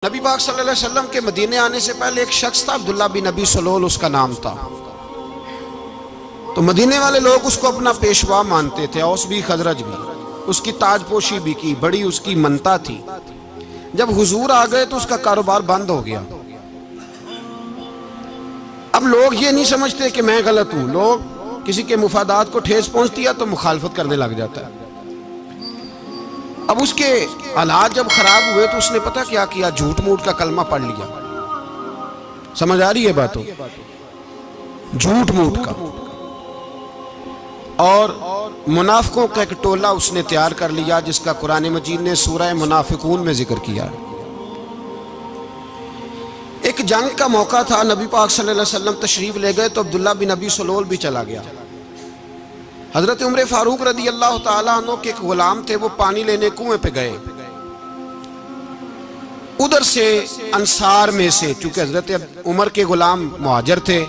नबी पाक सल्लल्लाहु अलैहि वसल्लम के मदीने आने से पहले एक शख्स था, अब्दुल्ला बिन नबी सलोल उसका नाम था। तो मदीने वाले लोग उसको अपना पेशवा मानते थे, औस भी खजरज भी। उसकी ताजपोशी भी की, बड़ी उसकी मनता थी। जब हुजूर आ गए तो उसका कारोबार बंद हो गया। अब लोग ये नहीं समझते कि मैं गलत हूं, लोग किसी के मुफादात को ठेस पहुंचती है तो मुखालफत करने लग जाता है। अब उसके हालात जब खराब हुए तो उसने पता क्या किया, झूठ मूठ का कलमा पढ़ लिया। समझ आ रही है बातों? झूठ मूठ का। और मुनाफिकों का एक टोला उसने तैयार कर लिया, जिसका कुरान मजीद ने सूरह मुनाफिकून में जिक्र किया। एक जंग का मौका था, नबी पाक सल्लल्लाहु अलैहि वसल्लम तशरीफ ले गए तो अब्दुल्ला बिन नबी सलोल भी चला गया। हजरत उमर फारूक रदी अल्लाह ताला अन्हु के एक गुलाम थे, वो पानी लेने कुएं पे गए। उधर से अंसार में से, चूंकि हजरत उमर के गुलाम मुहाजिर थे,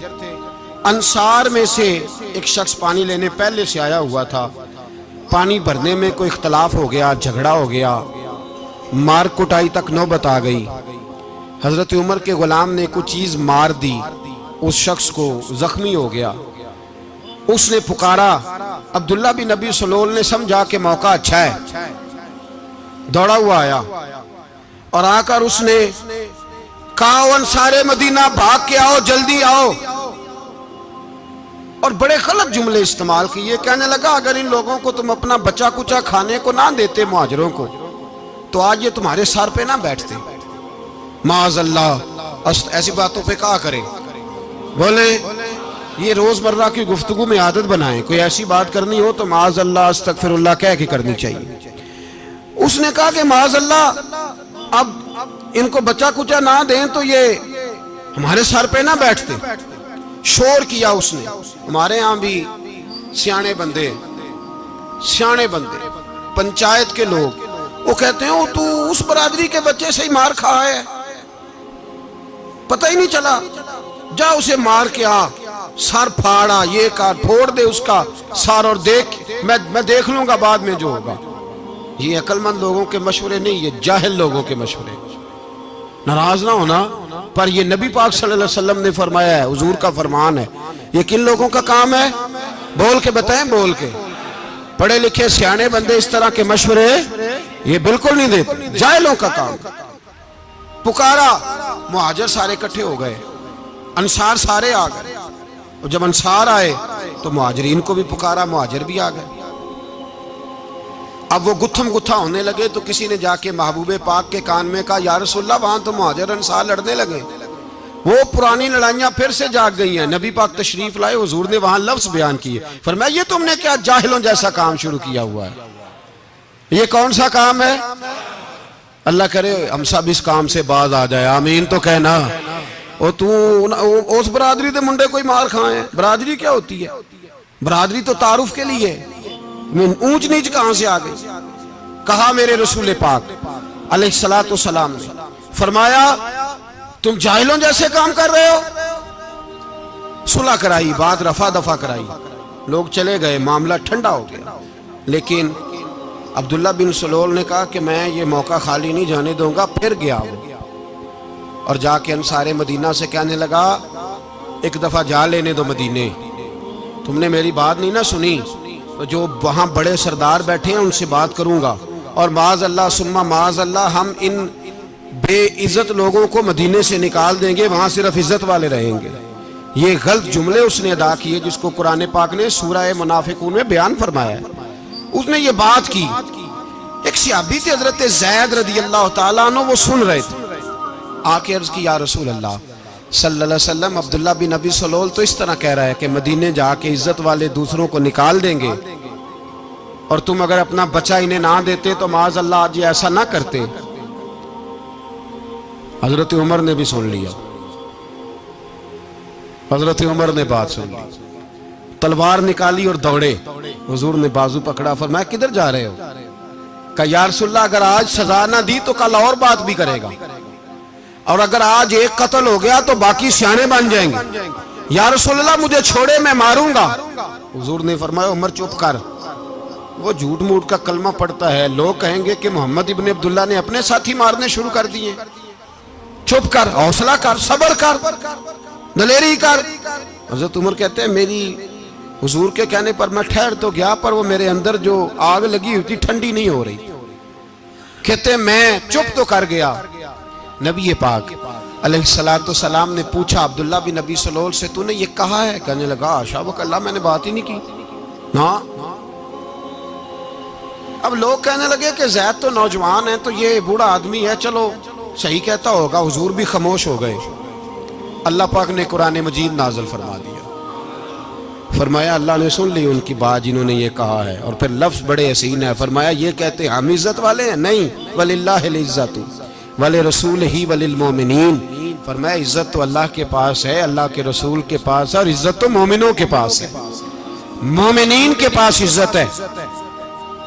अंसार में से एक शख्स पानी लेने पहले से आया हुआ था। पानी भरने में कोई इख्तलाफ हो गया, झगड़ा हो गया, मार कुटाई तक नौबत आ गई। हजरत उमर के गुलाम ने कुछ चीज मार दी, उस शख्स को जख्मी हो गया। उसने पुकारा, अब्दुल्ला बिन नबी सलोल ने समझा कि मौका अच्छा है, दौड़ा हुआ आया और आकर उसने कहा, अंसारे मदीना भाग के आओ, जल्दी आओ। और बड़े गलत जुमले इस्तेमाल किए। कहने लगा, अगर इन लोगों को तुम अपना बचा कुचा खाने को ना देते मुहाजिरों को, तो आज ये तुम्हारे सर पे ना बैठते। माअज़ल्लाह, ऐसी बातों पे क्या करें। बोले ये रोजमर्रा की गुफ्तगू में आदत बनाएं, कोई ऐसी बात करनी हो तो माअज़ल्लाह अस्तगफिरुल्लाह कह के करनी चाहिए। उसने कहा कि माअज़ल्लाह, अब इनको बचा कुचा ना दें तो ये हमारे सर पे ना बैठते। शोर किया उसने। हमारे यहाँ भी सियाने बंदे पंचायत के लोग, वो कहते हैं, तू उस बरादरी के बच्चे से ही मार खा है, पता ही नहीं चला, जा उसे मार के आ, सर फाड़ा, ये कर, फोड़ दे उसका सर और देख, मैं देख लूंगा बाद में जो होगा। ये अक्लमंद लोगों के मशवरे नहीं, ये जाहिल लोगों के मशवरे। नाराज ना होना, पर ये नबी पाक सल्लल्लाहु अलैहि वसल्लम ने फरमाया है, हुजूर का फरमान है। ये किन लोगों का काम है? बोल के बताएं, बोल के। पढ़े लिखे सियाने बंदे इस तरह के मशवरे ये बिल्कुल नहीं देते, जाहिलों का काम। पुकारा, मुहाजिर सारे इकट्ठे हो गए, अंसार सारे आ गए। और जब अंसार आए तो मुहाजिरीन को भी पुकारा, मुहाजिर भी आ गए। अब वो गुत्थम गुत्था होने लगे तो किसी ने जाके महबूबे पाक के कान में कहा, या रसूलल्लाह, वहां तो मुहाजिर अंसार लड़ने लगे, वो पुरानी लड़ाइयां फिर से जाग गई हैं। नबी पाक तशरीफ लाए, हुजूर ने वहां लफ्ज बयान किए, फरमाया, ये तुमने क्या जाहिलों जैसा काम शुरू किया हुआ है? ये कौन सा काम है? अल्लाह करे हम सब इस काम से बाज आ जाए, आमीन तो कहना। और तू उस बरादरी के मुंडे कोई मार खाए? बरादरी क्या होती है? बरादरी तो तारुफ के लिए, ऊंच नीच कहां से आ गई? कहा मेरे रसूल पाक अलैहिस्सलातु वस्सलाम ने, फरमाया, तुम जाहिलों जैसे काम कर रहे हो। सुलह कराई, बात रफा दफा कराई, लोग चले गए, मामला ठंडा हो गया। लेकिन अब्दुल्ला बिन सलोल ने कहा कि मैं ये मौका खाली नहीं जाने दूंगा। फिर गया वो और जाके अंसारे मदीना से कहने लगा, एक दफा जा लेने दो मदीने, तुमने मेरी बात नहीं ना सुनी तो जो वहां बड़े सरदार बैठे हैं उनसे बात करूंगा, और माअज़ल्लाह सुम्मा माअज़ल्लाह हम इन बेइज्जत लोगों को मदीने से निकाल देंगे, वहां सिर्फ इज्जत वाले रहेंगे। ये गलत जुमले उसने अदा किए, जिसको कुरान पाक ने सूरह मुनाफिकून में बयान फरमाया है। उसने ये बात की। एक सहाबी थे हजरत ज़ैद रदी अल्लाह ताला अन्हु, वो सुन रहे थे। आके अर्ज की, या रसूल अल्लाह सल्लल्लाहु अलैहि वसल्लम, अब्दुल्ला बिन नबी सलोल तो इस तरह कह रहा है कि मदीने जाके इज्जत वाले दूसरों को निकाल देंगे, और तुम अगर अपना बच्चा इन्हें ना देते तो माअज़ल्लाह आज ऐसा ना करते। हजरत उमर ने भी सुन लिया, हजरत उमर ने बात सुन ली, तलवार निकाली और दौड़े। हुजूर ने बाजू पकड़ा, फरमाया, किधर जा रहे हो? कहा, या रसूलल्लाह, अगर आज सजा ना दी तो कल और बात भी करेगा, और अगर आज एक कत्ल हो गया तो बाकी सियाने बन जाएंगे। या रसूलल्लाह, मुझे छोड़े, मैं मारूंगा। हुजूर ने फरमाया, उमर चुप कर, वो झूठ मूठ का कलमा पढ़ता है, लोग कहेंगे कि मोहम्मद इब्ने अब्दुल्ला ने अपने साथी मारने शुरू कर दिए। चुप कर, हौसला कर, सब्र कर, दलेरी कर। हज़रत उमर कहते हैं मेरी हुजूर के कहने पर मैं ठहर तो गया, पर वो मेरे अंदर जो आग लगी हुई थी ठंडी नहीं हो रही। कहते मैं चुप तो कर गया। नबी पाक अलैहिस्सलातु सलाम ने पूछा अब्दुल्ला बिन नबी सलोल से, तूने ये कहा है? कहने लगा आशा वो अल्लाह, मैंने बात ही नहीं की ना। अब लोग कहने लगे कि जैद तो नौजवान है, तो ये बूढ़ा आदमी है, चलो सही कहता होगा। हुजूर भी खामोश हो गए। अल्लाह पाक ने कुरान मजीद नाज़िल फरमा दिया, फरमाया अल्लाह ने सुन ली उनकी बात जिन्होंने ये कहा है। और फिर लफ्ज़ बड़े हसीन है, फरमाया ये कहते हम इज्जत वाले हैं? नहीं, वलिल्लाहिल इज्जतु वले रसूल ही वलिल मोमिनीन। फरमाया इज्जत तो अल्लाह के पास है, अल्लाह के रसूल के पास है, और इज्जत तो मोमिनों के पास है, मोमिनीन के पास इज्जत है।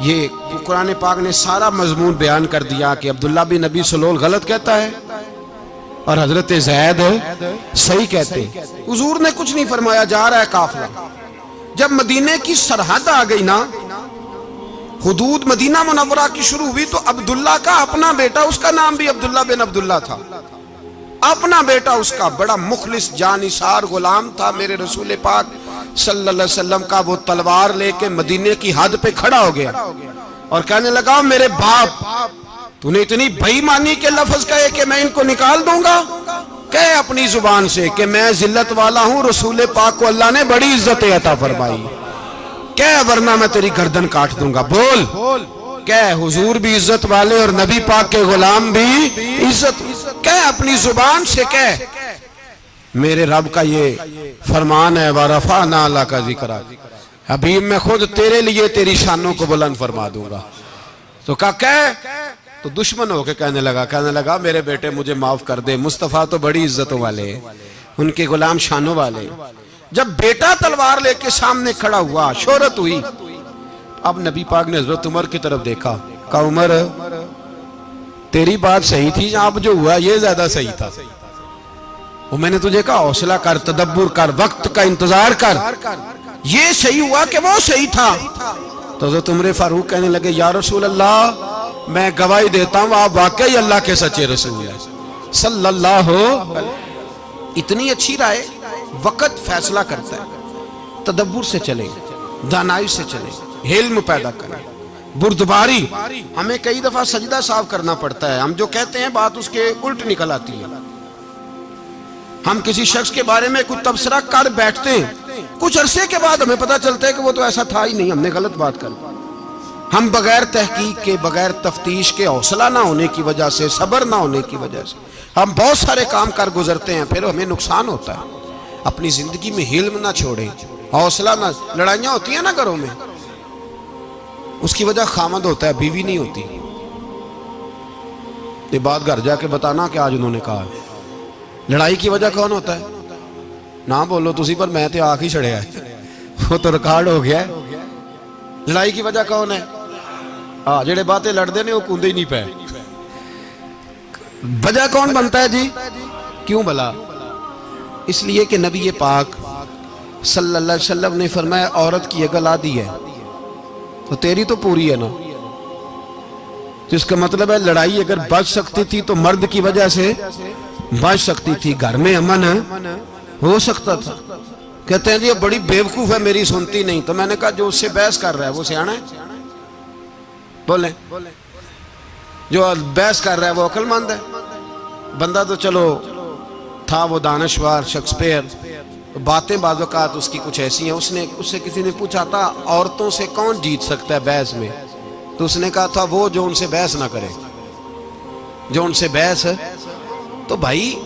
ये कुरान पाक ने सारा मजमून बयान कर दिया कि अब्दुल्ला बिन नबी सलोल गलत कहता है और हजरत ज़ैद सही कहते। हुजूर ने कुछ नहीं फरमाया, जा रहा है काफिला। जब मदीने की सरहद आ गई ना, हुदूद मदीना मुनव्वरा की शुरू हुई, तो अब्दुल्ला का अपना बेटा, उसका नाम भी अब्दुल्ला बिन अब्दुल्ला था, अपना बेटा उसका बड़ा मुखलिस जानिसार गुलाम था मेरे रसूल पाक सल्लल्लाहु अलैहि वसल्लम का। वो तलवार लेके मदीने की हद पे खड़ा हो गया और कहने लगा मेरे बाप, तूने इतनी बेईमानी के लफ्ज कहे कि मैं इनको निकाल दूंगा? कह अपनी जुबान से कि मैं जिल्लत वाला हूं, रसूल पाक को अल्लाह ने बड़ी इज्जत अता फरमाई, कह वरना मैं तेरी गर्दन काट दूंगा। बोल, कह हुजूर भी इज्जत वाले और नबी पाक के गुलाम भी इज्जत। कह अपनी जुबान से, कह मेरे रब का ये फरमान है, वरफाना लका जिक्रा, हबीब मैं खुद तेरे लिए तेरी शानों को बुलंद फरमा दूंगा। तो कह, तो दुश्मन होके कहने लगा मेरे बेटे मुझे माफ कर दे, मुस्तफ़ा तो बड़ी इज्जतों वाले, उनके गुलाम शानों वाले। जब बेटा तलवार लेके सामने खड़ा हुआ, शोहरत हुई, अब नबी पाक ने हजरत उमर की तरफ देखा, कहा उमर तेरी बात सही थी, अब जो हुआ ये ज्यादा सही था। वो मैंने तुझे कहा हौसला कर, तदब्बुर कर, वक्त का इंतजार कर, ये सही हुआ कि वो सही था। तो हजरत उमर फारूक कहने लगे या रसूल अल्लाह, मैं गवाही देता हूं आप वाकई अल्लाह के सच्चे रसूल हैं सल्लल्लाहु। इतनी अच्छी राय, वक्त फैसला करता है। तदब्बुर से चले, दानाई से चले, हिल्म पैदा करें, बुर्दबारी। हमें कई दफा सजदा साफ करना पड़ता है, हम जो कहते हैं बात उसके उल्ट निकल आती है। हम किसी शख्स के बारे में कुछ तबसरा कर बैठते हैं, कुछ अरसे के बाद हमें पता चलता है कि वो तो ऐसा था ही नहीं, हमने गलत बात कर। हम बगैर तहकीक के, बगैर तफ्तीश के, हौसला ना होने की वजह से, सब्र ना होने की वजह से हम बहुत सारे काम कर गुजरते हैं, फिर हमें नुकसान होता है। अपनी जिंदगी में हिल्म ना छोड़े, हौसला ना। लड़ाइयां होती है ना घरों में, उसकी वजह खामद होता है, बीवी नहीं होती। ये बात घर जाके बताना कि आज उन्होंने कहा है। लड़ाई की वजह कौन होता है? ना बोलो तुसी, पर मैं तो आख ही छड़िया है, वो तो रिकॉर्ड हो गया है। लड़ाई की वजह कौन है? हाँ, जेड़े बातें लड़ते ने वो कूदे ही नहीं पे। वजह कौन बनता है जी? क्यों भला? इसलिए कि नबी पाक सल्लल्लाहु अलैहि वसल्लम ने फरमाया औरत की अकल आधी है तो तेरी तो पूरी है ना। तो इसका मतलब है लड़ाई अगर बच सकती थी तो मर्द की वजह से बच सकती थी, घर में अमन हो सकता था। कहते हैं जी ये बड़ी बेवकूफ है, मेरी सुनती नहीं। तो मैंने कहा जो उससे बहस कर रहा है वो सियाना है? बोले जो बहस कर रहा है वो अक्लमंद है? बंदा तो चलो था वो दानश्वर शेक्सपियर, बातें बाज़-औक़ात उसकी कुछ ऐसी हैं। उससे किसी ने पूछा था औरतों से कौन जीत सकता है बहस में, तो उसने कहा था वो जो उनसे बहस ना करे, जो उनसे बहस है। तो भाई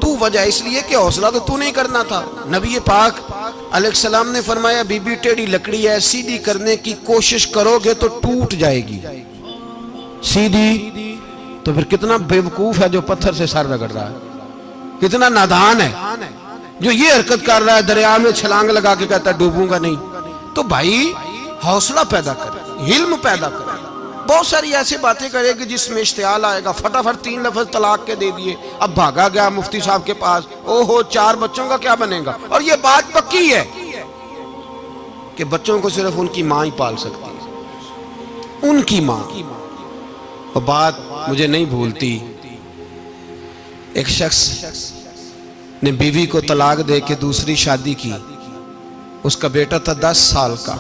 तू वजह इसलिए कि हौसला तो तू नहीं करना था। नबी पाक अलैहिस्सलाम ने फरमाया बीबी टेढ़ी लकड़ी है, सीधी करने की कोशिश करोगे तो टूट जाएगी। सीधी तो फिर कितना बेवकूफ है जो पत्थर से सर रगड़ रहा है, कितना नादान है जो ये हरकत कर रहा है, दरिया में छलांग लगा के कहता है डूबूंगा नहीं। तो भाई हौसला पैदा करे, हिल्म पैदा करे। बहुत सारी ऐसी बातें करेगी जिसमें इश्तियाल आएगा, फटाफट 3 लफ्ज तलाक के दे दिए, अब भागा गया मुफ्ती साहब के पास, ओहो 4 बच्चों का क्या बनेगा। और ये बात पक्की है कि बच्चों को सिर्फ उनकी मां ही पाल सकती है, उनकी मां। और बात मुझे नहीं भूलती, एक शख्स ने बीवी को तलाक दे के दूसरी शादी की। उसका बेटा था 10 साल का।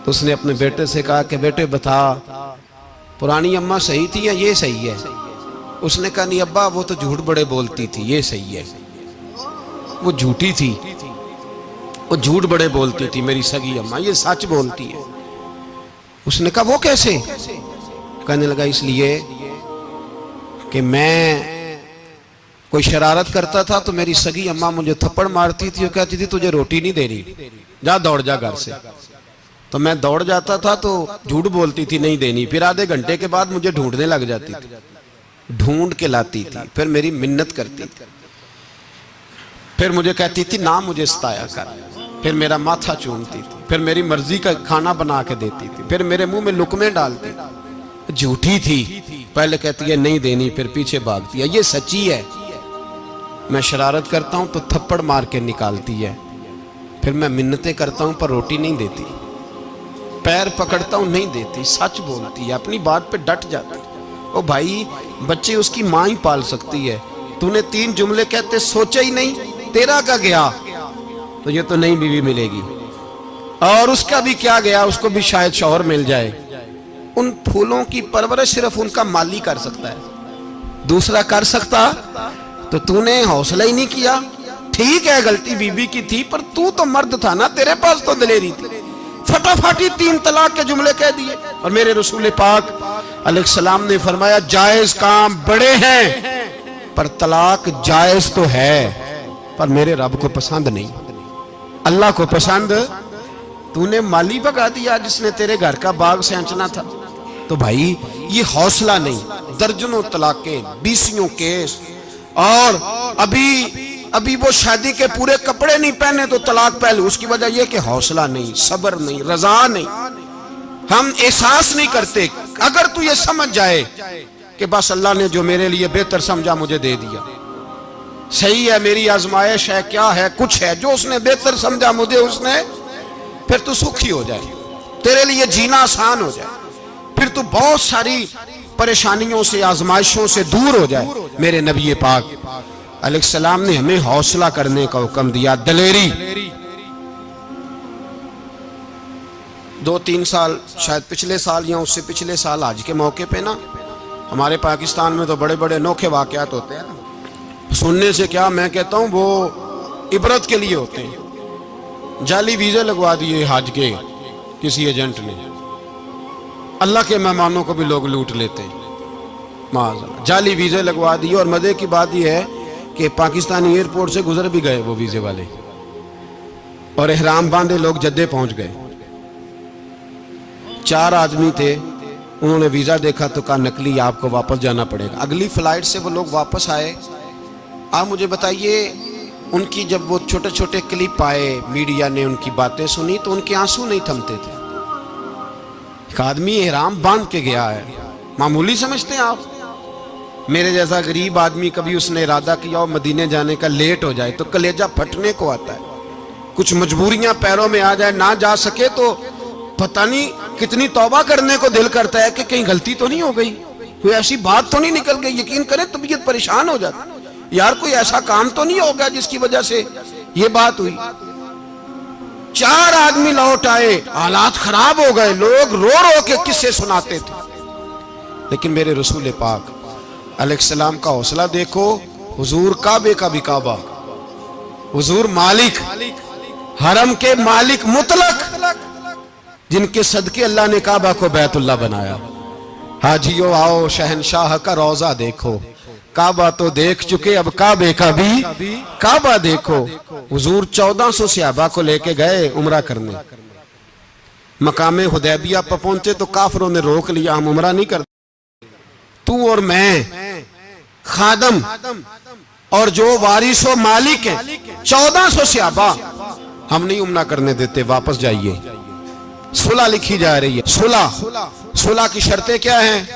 तो उसने अपने बेटे से कहा कि बेटे बता, पुरानी अम्मा सही थी या ये सही है? उसने कहा नहीं अब्बा, वो तो झूठ बड़े बोलती थी, ये सही है। वो झूठी थी, वो झूठ बड़े बोलती थी मेरी सगी अम्मा, ये सच बोलती है। उसने कहा वो कैसे? कहने लगा इसलिए कि मैं कोई शरारत करता था तो मेरी सगी अम्मा मुझे थप्पड़ मारती थी और कहती थी तुझे रोटी नहीं दे रही, जा दौड़ जा घर से। तो मैं दौड़ जाता था तो झूठ बोलती थी नहीं देनी, फिर आधे घंटे के बाद मुझे ढूंढने लग जाती थी, ढूंढ के लाती थी, फिर मेरी मिन्नत करती थी, फिर मुझे कहती थी ना मुझे सताया कर, फिर मेरा माथा चूमती थी, फिर मेरी मर्जी का खाना बना के देती थी, फिर मेरे मुंह में लुकमे डालती। झूठी थी, पहले कहती है नहीं देनी, फिर पीछे भागती है। ये सच्ची है, मैं शरारत करता हूं तो थप्पड़ मार के निकालती है, फिर मैं मिन्नतें करता हूं पर रोटी नहीं देती, पैर पकड़ता हूं नहीं देती, सच बोलती है, अपनी बात पे डट जाती। ओ भाई, बच्चे उसकी माँ ही पाल सकती है, तूने 3 जुमले कहते सोचा ही नहीं, तेरा का गया तो ये तो नई बीवी मिलेगी, और उसका भी क्या गया, उसको भी शायद शौहर मिल जाए। उन फूलों की परवरिश सिर्फ उनका माली कर सकता है, दूसरा कर सकता? तो तूने हौसला ही नहीं किया। ठीक है गलती बीबी की थी, पर तू तो मर्द था ना, तेरे पास तो दलेरी थी, फटाफटी 3 तलाक के जुमले कह दिए। और मेरे रसूल पाक अलैहिस्सलाम ने फरमाया जायज काम बड़े हैं, पर तलाक जायज तो है, पर मेरे रब को पसंद नहीं, अल्लाह को पसंद। तूने माली भगा दिया जिसने तेरे घर का बाग सेंचना था। तो भाई ये हौसला नहीं, दर्जनों तलाके, 20 केस, और अभी वो शादी के पूरे कपड़े नहीं पहने तो तलाक पहले। उसकी वजह यह कि हौसला नहीं, सब्र नहीं, रजा नहीं, हम एहसास नहीं करते। अगर तू ये समझ जाए कि बस अल्लाह ने जो मेरे लिए बेहतर समझा मुझे दे दिया, सही है, मेरी आजमाइश है, क्या है, कुछ है, जो उसने बेहतर समझा मुझे उसने, फिर तू सुखी हो जाए, तेरे लिए जीना आसान हो जाए, फिर तू बहुत सारी परेशानियों से, आजमाइशों से दूर हो जाए। मेरे नबी पाक अलैहिस्सलाम ने हमें हौसला करने का हुक्म दिया, दलेरी। 2-3 साल, शायद पिछले साल या उससे पिछले साल हज के मौके पे ना, हमारे पाकिस्तान में तो बड़े बड़े अनोखे वाकयात होते हैं ना, सुनने से क्या, मैं कहता हूँ वो इबरत के लिए होते हैं। जाली वीजे लगवा दिए हज के किसी एजेंट ने, अल्लाह के मेहमानों को भी लोग लूट लेते हैं, माज़अल्लाह, जाली वीजे लगवा दिए। और मजे की बात यह है कि पाकिस्तानी एयरपोर्ट से गुजर भी गए वो वीजे वाले, और एहराम बांधे लोग जद्दे पहुंच गए। 4 आदमी थे, उन्होंने वीजा देखा तो कहा नकली, आपको वापस जाना पड़ेगा। अगली फ्लाइट से वो लोग वापस आए। आप मुझे बताइए, उनकी जब वो छोटे छोटे क्लिप आए, मीडिया ने उनकी बातें सुनी तो उनके आंसू नहीं थमते थे। एक आदमी एहराम बांध के गया है, मामूली समझते हैं आप? मेरे जैसा गरीब आदमी, कभी उसने इरादा किया और मदीने जाने का, लेट हो जाए तो कलेजा फटने को आता है, कुछ मजबूरियां पैरों में आ जाए, ना जा सके तो पता नहीं कितनी तौबा करने को दिल करता है कि कहीं गलती तो नहीं हो गई, कोई ऐसी बात तो नहीं निकल गई। यकीन करें तबीयत परेशान हो जाती, यार कोई ऐसा काम तो नहीं होगा जिसकी वजह से ये बात हुई। 4 आदमी लौट आए, हालात खराब हो गए, लोग रो रो के किस्से सुनाते थे। लेकिन मेरे रसूल पाक अलैहिस्सलाम का हौसला देखो, हुजूर काबे का भी काबा, हुजूर मालिक, हरम के मालिक मुतलक, जिनके सदके अल्लाह ने काबा को बैतुल्लाह बनाया। हाजियो आओ शहनशाह का रोजा देखो, काबा तो देख चुके, अब काबे का भी काबा देखो। हुजूर 1400 सहाबा को लेके गए उम्रा करने, मकामे हुदैबिया पर पहुंचे तो काफिरों ने रोक लिया, हम उम्रा नहीं करते, तू और मैं खादम और जो वारिसो मालिक है 1400 सहाबा, हम नहीं उम्रा करने देते, वापस जाइए। सुलह लिखी जा रही है, सुलह की शर्तें क्या हैं?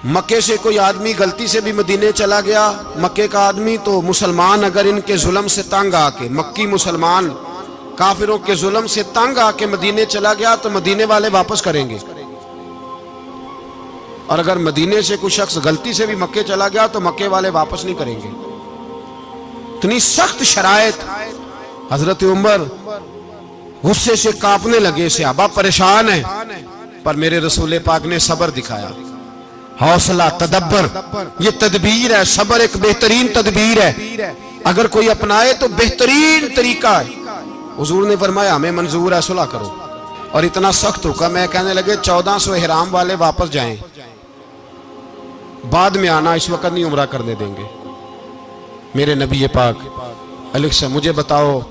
मक्के से कोई आदमी गलती से भी मदीने चला गया, मक्के का आदमी, तो मुसलमान अगर इनके जुल्म से तंग आके, मक्की मुसलमान काफिरों के जुल्म से तंग आके मदीने चला गया तो मदीने वाले वापस करेंगे। और अगर मदीने से कोई शख्स गलती से भी मक्के चला गया तो मक्के वाले वापस नहीं करेंगे। इतनी सख्त शरायत। हजरत उमर गुस्से से कांपने लगे, सहाबा परेशान है, पर मेरे रसूल पाक ने सब्र दिखाया, हौसला, तदब्बर। ये तदबीर है, सब्र एक बेहतरीन तदबीर है, अगर कोई अपनाए तो बेहतरीन तरीका है। हुजूर ने फरमाया हमें मंजूर है, सुलह करो। और इतना सख्त हुक्म है, कहने लगे 1400 इहराम वाले वापस जाएं, बाद में आना, इस वक्त नहीं उम्रा करने देंगे। मेरे नबी पाक अलैहि, मुझे बताओ,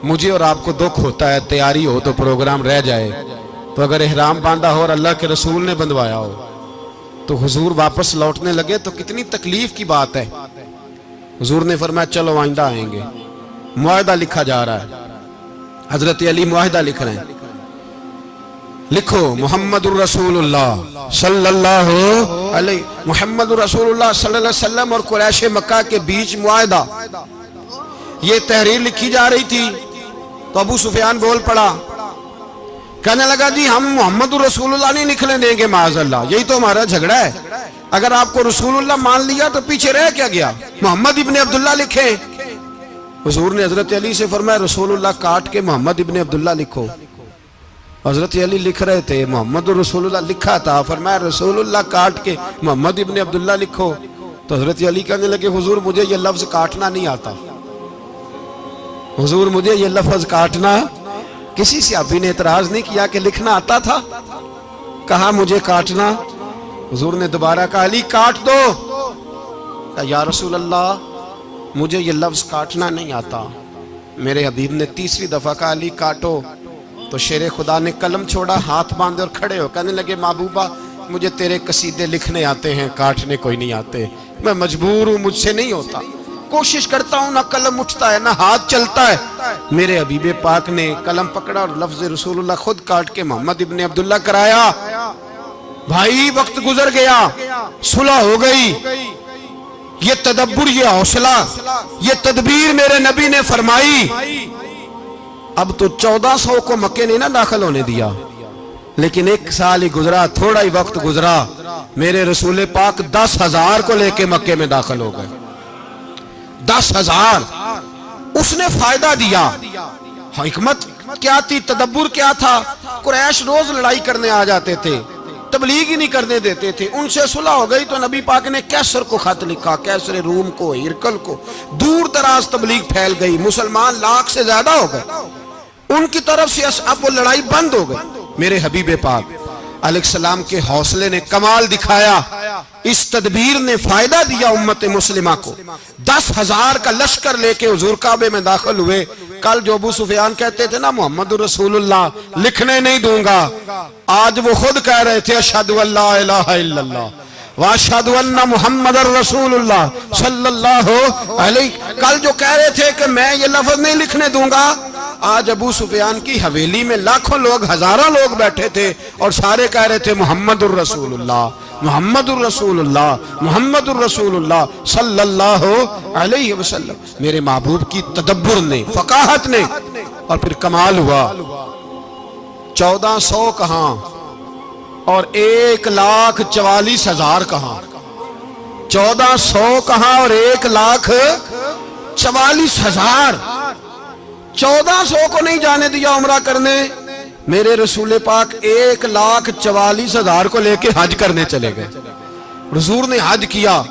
मुझे और आपको दुख होता है, तैयारी हो तो प्रोग्राम रह जाए, तो अगर इहराम बांधा हो और अल्लाह के रसूल ने बंधवाया हो तो हुजूर वापस लौटने लगे तो कितनी तकलीफ की बात है। हुजूर ने फरमाया चलो आइंदा आएंगे। मुआहदा लिखा जा रहा है, हजरत अली मुआहदा लिख रहे हैं, लिखो मुहम्मदुर रसूलुल्लाह सल्लल्लाहु अलैहि, मुहम्मदुर रसूलुल्लाह सल्लल्लाहु अलैहि वसल्लम और कुरैश मक्का के बीच मुआहदा। ये तहरीर लिखी जा रही थी तो अबू सुफियान बोल पड़ा, कहने लगा जी हम मुहम्मदुर रसूलुल्लाह नहीं निकलने देंगे माज़अल्लाह, यही तो हमारा झगड़ा है। अगर आपको रसूलुल्लाह मान लिया तो पीछे रह क्या गया, मोहम्मद इब्ने अब्दुल्लाह लिखे। हुजूर ने हजरत अली से फरमाया रसूलुल्लाह काट के मोहम्मद इब्ने अब्दुल्लाह लिखो। हजरत अली लिख रहे थे, मोहम्मद रसूलुल्लाह लिखा था, फरमाया रसूलुल्लाह काट के मोहम्मद इब्ने अब्दुल्लाह लिखो। तो हजरत अली कहने लगे हुजूर मुझे ये लफ्ज काटना नहीं आता, हुजूर मुझे ये लफ्ज काटना। किसी सहाबी ने इतराज नहीं किया कि लिखना आता था, कहा मुझे काटना। हुजूर ने दोबारा कहा अली काट दो। कहा या रसूल अल्लाह मुझे ये लफ्ज काटना नहीं आता। मेरे हबीब ने तीसरी दफा कहा अली काटो। तो शेरे खुदा ने कलम छोड़ा, हाथ बांधे और खड़े हो कहने लगे महबूबा मुझे तेरे कसीदे लिखने आते हैं, काटने कोई नहीं आते, मैं मजबूर हूं, मुझसे नहीं होता, कोशिश करता हूं, ना कलम उठता है ना हाथ चलता है। मेरे हबीबे पाक ने कलम पकड़ा और लफ्ज रसूलुल्लाह खुद काट के मोहम्मद इब्ने अब्दुल्लाह कराया। भाई वक्त गुजर गया, सुलह हो गई। ये तदब्बुर, ये हौसला, ये तदबीर मेरे नबी ने फरमाई। अब तो 1400 को मक्के ने ना दाखिल होने दिया, लेकिन एक साल ही गुजरा, थोड़ा ही वक्त गुजरा, मेरे रसूल पाक 10,000 को लेके मक्के में दाखिल हो गए। 10,000 उसने फायदा दिया। हिकमत क्या थी, तदब्बुर क्या था। कुरैश रोज लड़ाई करने आ जाते थे, तबलीग ही नहीं करने देते थे। उनसे सुलह हो गई तो नबी पाक ने कैसर को खत लिखा, कैसर रूम को, हिरकल को, दूर दराज तबलीग फैल गई, मुसलमान 1,00,000 से ज्यादा हो गए। उनकी तरफ से अब वो लड़ाई बंद हो गई। मेरे हबीबे पाक अलैहिस्सलाम के हौसले ने कमाल दिखाया, इस तदबीर ने फायदा दिया उम्मत मुस्लिमा को। 10,000 का लश्कर लेके हुजूर काबे में दाखिल हुए। कल जो अबू सुफियान कहते थे ना मोहम्मद रसूलुल्लाह लिखने नहीं दूंगा, आज वो खुद कह रहे थे अशहदु अल्ला इलाहा इल्लल्लाह व अशहदु अन्ना मुहम्मदर रसूलुल्लाह सल्लल्लाहु अलैहि। कल जो कह रहे थे कि मैं ये लफ्ज नहीं लिखने दूंगा, आज अबू सुफियान की हवेली में लाखों लोग, हजारों लोग बैठे थे और सारे कह रहे थे मुहम्मदुर रसूलुल्लाह, मुहम्मदुर रसूलुल्लाह, मुहम्मदुर रसूलुल्लाह सल्लल्लाहु अलैहि वसल्लम। मेरे महबूब की तदब्बुर ने, फकाहत ने, और फिर कमाल हुआ। 1400 कहां और 1,44,000 कहां, 1400 कहां और 1,44,000। 1400 को नहीं जाने दिया उम्रा करने। मेरे रसूल पाक 1,44,000 को लेके हज करने चले गए। हुजूर ने हज किया,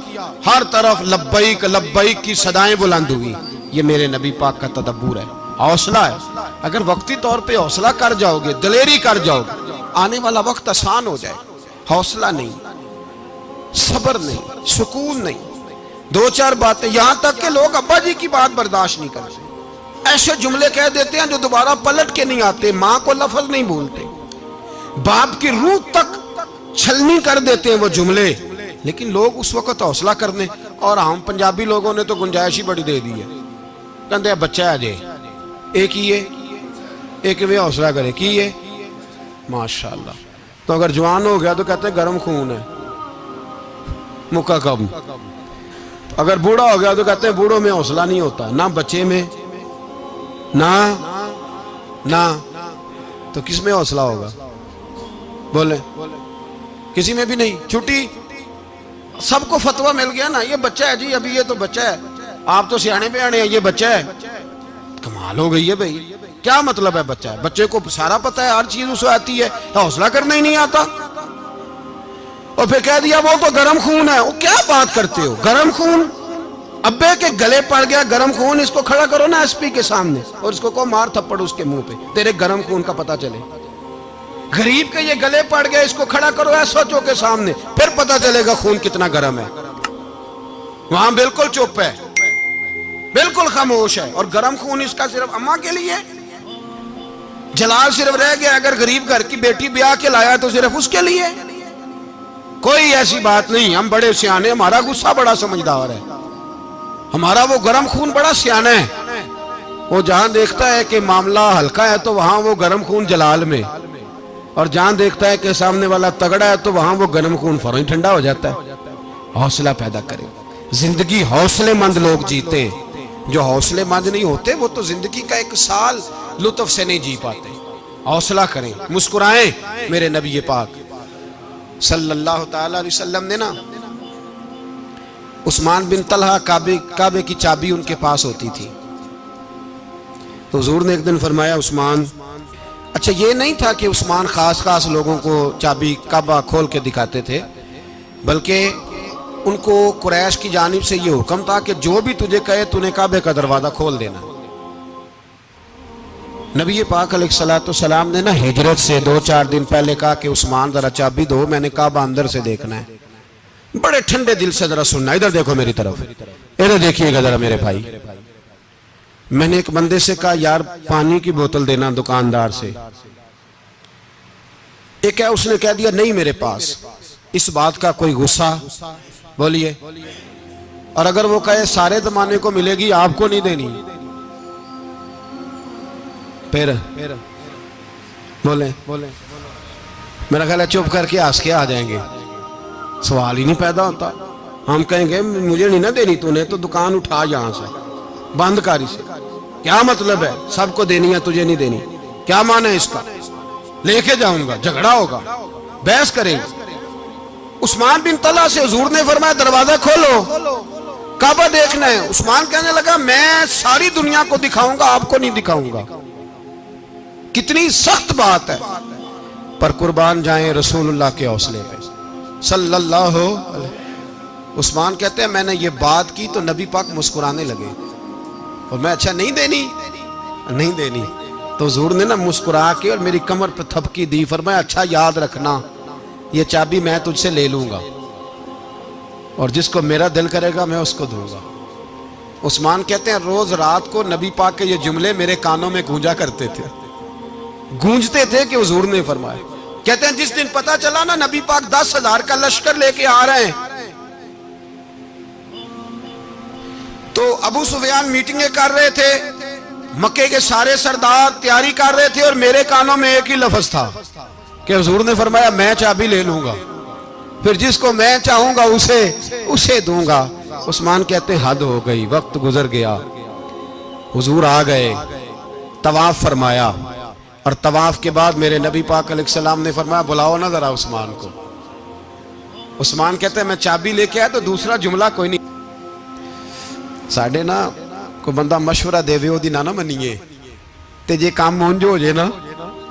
हर तरफ लब्बैक लब्बैक की सदाएं बुलंद हुई। ये मेरे नबी पाक का तदब्बुर है, हौसला है। अगर वक्ती तौर पे हौसला कर जाओगे, दिलेरी कर जाओगे, आने वाला वक्त आसान हो जाए। हौसला नहीं, सब्र नहीं, सुकून नहीं, 2-4 बातें, यहां तक के लोग अब्बा जी की बात बर्दाश्त नहीं करते, ऐसे जुमले कह देते हैं जो दोबारा पलट के नहीं आते, माँ को लफ्ज नहीं बोलते, बाप की रूह तक छलनी कर देते हैं वो जुमले। लेकिन लोग उस वक्त हौसला करने, और हम पंजाबी लोगों ने तो गुंजाइश ही बड़ी दे दी है, कहते बच्चा है जे एक ही है, एक वे हौसला करे की है माशाल्लाह। तो अगर जवान हो गया तो कहते हैं गर्म खून है, मुक्का कब। अगर बूढ़ा हो गया तो कहते हैं बूढ़ों में हौसला नहीं होता, ना बच्चे में ना तो किस में हौसला होगा, बोले किसी में भी नहीं। छुट्टी, सबको फतवा मिल गया ना, ये बच्चा है जी, अभी ये तो बच्चा है, आप तो सियाने बयाने हैं, ये बच्चा है। कमाल हो गई है भाई, क्या मतलब है बच्चा है? बच्चे को सारा पता है, हर चीज उसे आती है, हौसला करना ही नहीं आता। और फिर कह दिया वो तो गर्म खून है। वो क्या बात करते हो, गर्म खून? अब्बे के गले पड़ गया गर्म खून, इसको खड़ा करो ना एसपी के सामने और इसको को मार थप्पड़ उसके मुंह पे, तेरे गर्म खून का पता चले। गरीब के ये गले पड़ गया, इसको खड़ा करो एसओचओ के सामने, फिर पता चलेगा खून कितना गर्म है। वहां बिल्कुल चुप है, बिल्कुल खामोश है। और गर्म खून इसका सिर्फ अम्मा के लिए, जलाल सिर्फ रह गया अगर गरीब घर की बेटी ब्याह के लाया तो सिर्फ उसके लिए। कोई ऐसी बात नहीं, हम बड़े सियाने, हमारा गुस्सा बड़ा समझदार है, हमारा वो गर्म खून बड़ा सियाना है। वो जहां देखता है कि मामला हल्का है तो वहां वो गर्म खून जलाल में, और जहां देखता है कि सामने वाला तगड़ा है तो वहां वो गर्म खून फौरन ठंडा हो जाता है। हौसला पैदा करें, जिंदगी हौसलेमंद लोग जीते, जो हौसलेमंद नहीं होते वो तो जिंदगी का एक साल लुत्फ से नहीं जी पाते। हौसला करें, मुस्कुराएं। मेरे नबी पाक सल्लल्लाहु ताला अलैहि वसल्लम ने ना उस्मान बिन तलहा, काबे की चाबी उनके पास होती थी, तो हुजूर ने एक दिन फरमाया उस्मान, अच्छा ये नहीं था कि उस्मान खास लोगों को चाबी काबा खोल के दिखाते थे, बल्कि उनको कुरैश की जानिब से ये हुक्म था कि जो भी तुझे कहे तूने काबे का दरवाजा खोल देना। नबी पाक अलैहिस्सलाम ने ना हिजरत से 2-4 दिन पहले कहा कि उस्मान जरा चाबी दो, मैंने काबा अंदर से देखना है। बड़े ठंडे दिल से जरा सुनना, इधर देखो मेरी तरफ, इधर देखिएगा जरा मेरे भाई। मैंने एक बंदे से कहा यार पानी की बोतल देना दुकानदार से, एक है उसने कह दिया नहीं मेरे पास। इस बात का कोई गुस्सा? बोलिए। और अगर वो कहे सारे जमाने को मिलेगी आपको नहीं देनी, फिर बोले मेरा ख्याल है चुप करके हंस के आ जाएंगे, सवाल ही नहीं पैदा होता। हम कहेंगे मुझे नहीं ना देनी तूने, तो दुकान उठा यहां से, बंद कर इसे। क्या मतलब है सबको देनी है तुझे नहीं देनी? क्या माने इसका? लेके जाऊंगा, झगड़ा होगा, बहस करेंगे। उस्मान बिन तला से हुजूर ने फरमाया दरवाजा खोलो, काबा देखना है। उस्मान कहने लगा मैं सारी दुनिया को दिखाऊंगा, आपको नहीं दिखाऊंगा। कितनी सख्त बात है, पर कुर्बान जाएं रसूलुल्लाह के हौसले पे सल्लल्लाहु अलैहि। उस्मान कहते हैं मैंने ये बात की तो नबी पाक मुस्कुराने लगे, और मैं अच्छा नहीं देनी तो हुजूर ने ना मुस्कुरा के और मेरी कमर पर थपकी दी, फरमाया अच्छा याद रखना ये चाबी मैं तुझसे ले लूंगा, और जिसको मेरा दिल करेगा मैं उसको दूंगा। उस्मान कहते हैं रोज रात को नबी पाक के ये जुमले मेरे कानों में गूंजा करते थे, गूंजते थे कि हुजूर ने फरमाया। कहते हैं जिस दिन पता चला ना नबी पाक 10,000 का लश्कर लेके आ रहे हैं, तो अबू सुफियान मीटिंगें कर रहे थे, मक्के के सारे सरदार तैयारी कर रहे थे, और मेरे कानों में एक ही लफ्ज था कि हुजूर ने फरमाया मैं चाबी ले लूंगा, फिर जिसको मैं चाहूंगा उसे दूंगा। उस्मान कहते हैं हद हो गई, वक्त गुजर गया, हुजूर आ गए, तवाफ फरमाया, और तवाफ के बाद मेरे नबी पाक अलैहिस्सलाम ने फरमाया बुलाओ ना जरा उस्मान को। उस्मान कहते हैं मैं चाबी लेके आया तो दूसरा जुमला कोई नहीं। साढ़े ना कोई बंदा मशवरा देवे ओदी ना मनीए, ते जे काम मुंज हो जाए ना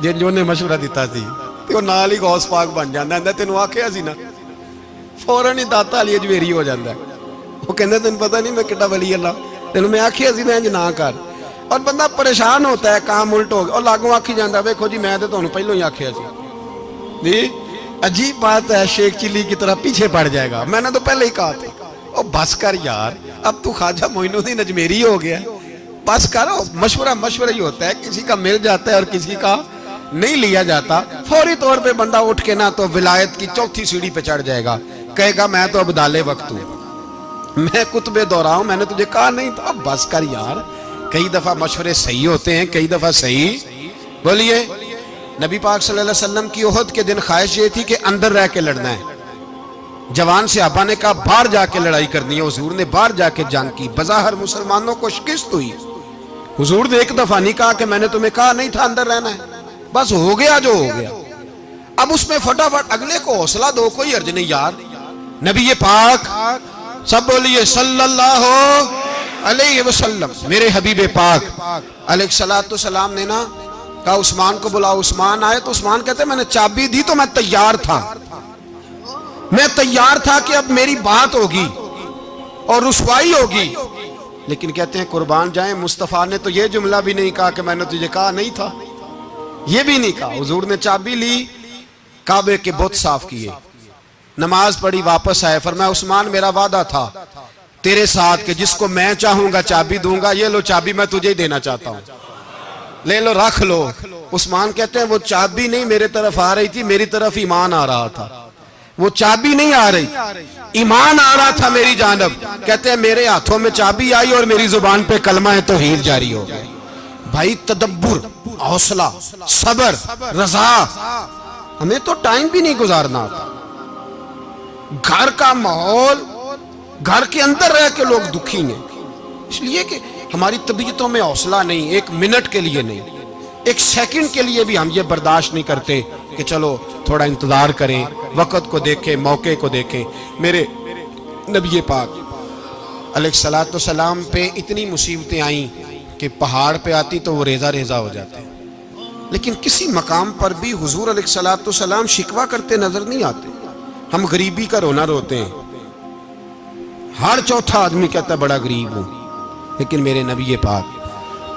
जिन जो ने मशवरा दिता सी ते ओ नाल ही गौस पाक बन जांदा है। तेनू आखिया सी ना, फौरन ही दाता वाली अजवेरी हो जाता है। वो कहंदे तेन पता नहीं मैं किड्डा वली अल्लाह, तेनू मैं आखिया सी मैं इंज ना कर। और बंदा परेशान होता है, काम उल्ट हो गया, और लागों आखी जाता वेखो जी मैं तो तुहानू पहलों ही आखिया सी जी। अजीब बात है, शेख चिल्ली की तरह पीछे पड़ जाएगा, मैंने तो पहले ही कहा था। ओ बस कर यार, अब तू ख्वाजा मोइनुद्दीन अजमेरी हो गया, बस करो। मशवरा ही होता है, किसी का मिल जाता है और किसी का नहीं लिया जाता। फौरी तौर पे बंदा उठ के ना तो विलायत की 4थी सीढ़ी पे चढ़ जाएगा, कहेगा मैं तो अब दाले वक्त हूं, मैं कुतबे दौरा हूं, मैंने तुझे कहा नहीं था। अब बस कर यार, कई दफा मशवरे सही होते हैं, कई दफा सही। बोलिए। नबी पाक सल्लल्लाहु अलैहि वसल्लम की ओहद के दिन ख्वाहिश ये थी कि अंदर रह के लड़ना है। जवान सहाबा ने कहा बाहर जाके लड़ाई करनी है, हुजूर ने बाहर जाके जंग की, बज़ाहिर मुसलमानों को शिकस्त हुई। हुजूर ने एक दफा नहीं कहा कि मैंने तुम्हें कहा नहीं था अंदर रहना है, बस हो गया जो हो गया। अब उसमें फटाफट अगले को हौसला दो, कोई अर्ज नहीं यार। नबी ये पाक, सब बोलिए सल्लल्लाहु अलैहि वसल्लम, मेरे हबीब पाक अलैहिस्सलातु सलाम ने ना कहा उस्मान को बुलाओ। उस्मान आए तो उस्मान कहते मैंने चाबी दी तो मैं तैयार था, मैं तैयार था कि अब मेरी बात होगी और रुसवाई होगी। लेकिन कहते हैं कुर्बान जाए, मुस्तफा ने तो ये जुमला भी नहीं कहा कि मैंने तुझे कहा नहीं था, ये भी नहीं कहा। हुजूर ने चाबी ली, काबे के बुत साफ किए, नमाज पढ़ी, वापस आए। फरमाया उस्मान मेरा वादा था तेरे साथ कि जिसको मैं चाहूंगा चाबी दूंगा, ये लो चाबी मैं तुझे ही देना चाहता हूं, ले लो रख लो। उस्मान कहते हैं वो चाबी नहीं मेरे तरफ आ रही थी, मेरी तरफ ईमान आ रहा था। वो चाबी नहीं आ रही, ईमान आ रहा था मेरी जानब। कहते हैं मेरे हाथों में चाबी आई और मेरी जुबान पे कलमा है तौहीद जारी हो गया। भाई तदब्बुर, हौसला, सबर, रजा, हमें तो टाइम भी नहीं गुजारना आता। घर का माहौल, घर के अंदर रह के लोग दुखी हैं, इसलिए कि हमारी तबीयतों में हौसला नहीं, एक मिनट के लिए नहीं, एक सेकंड के लिए भी हम ये बर्दाश्त नहीं करते कि चलो थोड़ा इंतजार करें, वक्त को देखें, मौके को देखें। मेरे नबी पाक अलैहिस्सलातु सलाम पे इतनी मुसीबतें आई कि पहाड़ पे आती तो वो रेजा रेजा हो जाते, लेकिन किसी मकाम पर भी हुजूर अलैहिस्सलातु सलाम शिकवा करते नजर नहीं आते। हम गरीबी का रोना रोते हैं, हर चौथा आदमी कहता है बड़ा गरीब हूं, लेकिन मेरे नबी पाक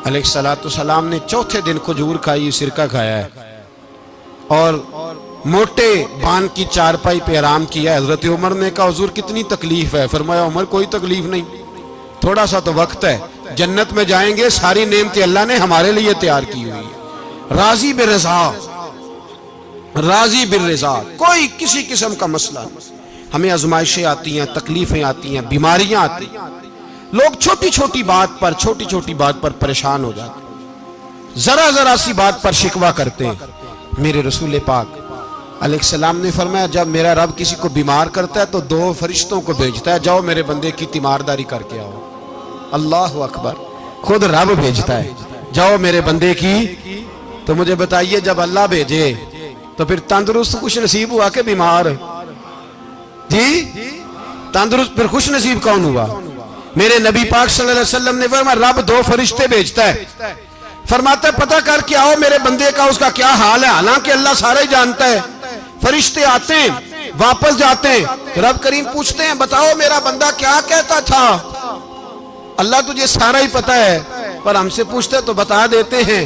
अलैहिस्सलातु सलाम ने चौथे दिन खजूर खाई, सिरका खाया है और मोटे बान की चारपाई पे आराम किया। हजरत उमर ने कहा हुजूर कितनी तकलीफ है? फरमाया उमर कोई तकलीफ नहीं, थोड़ा सा तो वक्त है, जन्नत में जाएंगे, सारी नेमतें अल्लाह ने हमारे लिए तैयार की हुई है। राजी बिरज़ा, राजी बिरज़ा, कोई किसी किस्म का मसला नहीं। हमें आजमाइशें आती हैं, तकलीफें आती हैं, बीमारियां आती हैं, लोग छोटी छोटी बात पर परेशान हो जाते हैं, जरा जरा सी बात पर शिकवा करते हैं। मेरे रसूल पाक अलैहिस्सलाम ने फरमाया जब मेरा रब किसी को बीमार करता है तो 2 फरिश्तों को भेजता है, जाओ मेरे बंदे की तीमारदारी करके आओ। अल्लाह अकबर, खुद रब भेजता है, जाओ मेरे बंदे की। तो मुझे बताइए जब अल्लाह भेजे तो फिर तंदुरुस्त खुश नसीब हुआ के बीमार? जी तंदुरुस्त फिर खुश नसीब कौन हुआ? मेरे नबी पाक सल्लल्लाहु अलैहि वसल्लम ने फरमाया रब 2 फरिश्ते भेजता है, फरमाता है पता करके आओ मेरे बंदे का उसका क्या हाल है। हालांकि अल्लाह सारा ही जानता है। फरिश्ते आते हैं, वापस जाते हैं, रब करीम पूछते हैं बताओ मेरा बंदा क्या कहता था? अल्लाह तुझे सारा ही पता है, पर हमसे पूछते तो बता देते हैं।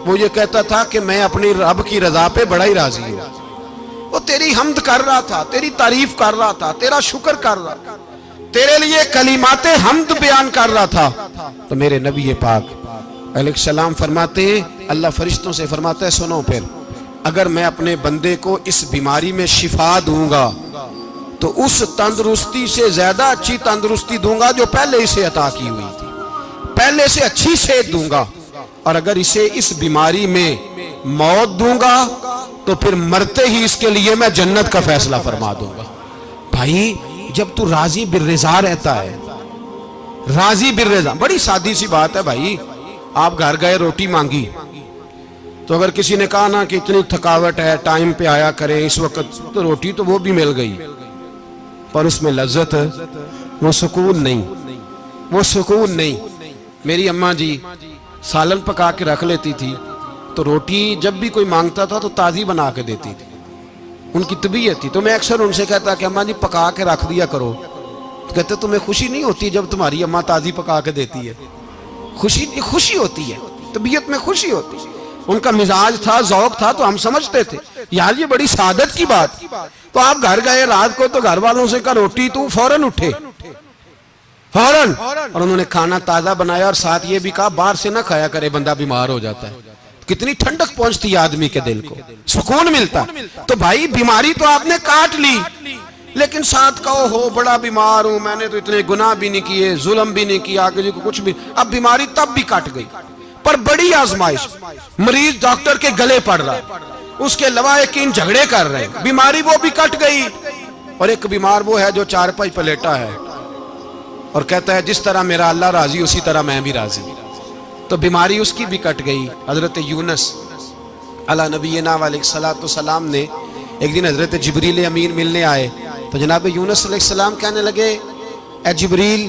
वो ये कहता था कि मैं अपनी रब की रजा पे बड़ा ही राजी हूं। वो तेरी हमद कर रहा था, तेरी तारीफ कर रहा था, तेरा शुक्र कर रहा था, तेरे लिए कलीमाते हमद बयान कर रहा था। तो मेरे नबी पाक अलैहिस्सलाम फरमाते हैं, अल्लाह फरिश्तों से फरमाता है सुनो फिर अगर मैं अपने बंदे को इस बीमारी में शिफा दूंगा तो उस तंदुरुस्ती से ज्यादा अच्छी तंदुरुस्ती दूंगा जो पहले इसे अता की हुई थी, पहले से अच्छी सेहत दूंगा। और अगर इसे इस बीमारी में मौत दूंगा तो फिर मरते ही इसके लिए मैं जन्नत का फैसला फरमा दूंगा। भाई जब तू राजी बिर्रिज़ा रहता है, राजी बिर्रिज़ा, बड़ी सादी सी बात है भाई। आप घर गए, रोटी मांगी, तो अगर किसी ने कहा ना कि इतनी थकावट है, टाइम पे आया करें इस वक्त, तो रोटी तो वो भी मिल गई, पर उसमें लज्जत, वो सुकून नहीं, वो सुकून नहीं। मेरी अम्मा जी सालन पका के रख लेती थी, तो रोटी जब भी कोई मांगता था तो ताज़ी बना के देती थी, उनकी तबीयत थी। तो मैं अक्सर उनसे कहता कि अम्मा जी पका के रख दिया करो। तो कहते तुम्हें खुशी नहीं होती जब तुम्हारी अम्मा ताज़ी पका के देती है? खुशी होती है, तबीयत में खुशी होती है। उनका मिजाज था, जौक था, तो हम समझते थे यार ये बड़ी सादत की बात। तो आप घर गए रात को, तो घर वालों से कहा रोटी, तू फौरन उठे, फौरन। और उन्होंने खाना ताजा बनाया और साथ ये भी कहा बाहर से ना खाया करे, बंदा बीमार हो जाता है। कितनी ठंडक पहुंचती है आदमी के दिल को, सुकून मिलता। तो भाई बीमारी तो आपने काट ली, लेकिन साथ कहो हो बड़ा बीमार हूं, मैंने तो इतने गुनाह भी नहीं किए, जुल्म भी नहीं किया, किसी को कुछ भी। अब बीमारी तब भी कट गई, पर बड़ी आजमाइश, मरीज डॉक्टर के गले पड़ रहा है, उसके लवाहिकीन झगड़े कर रहे हैं, बीमारी वो भी कट गई। और एक बीमार वो है जो चारपाई पर लेटा है और कहता है जिस तरह मेरा अल्लाह राजी उसी तरह मैं भी राजी। तो बीमारी उसकी भी कट गई। हजरत यूनुस अला नबीना अलैहिस्सलातु सलाम ने एक दिन हजरत जिब्रील अमीन मिलने आए तो जनाब यूनुस अलैहिस्सलाम कहने लगे, ए जिब्रील,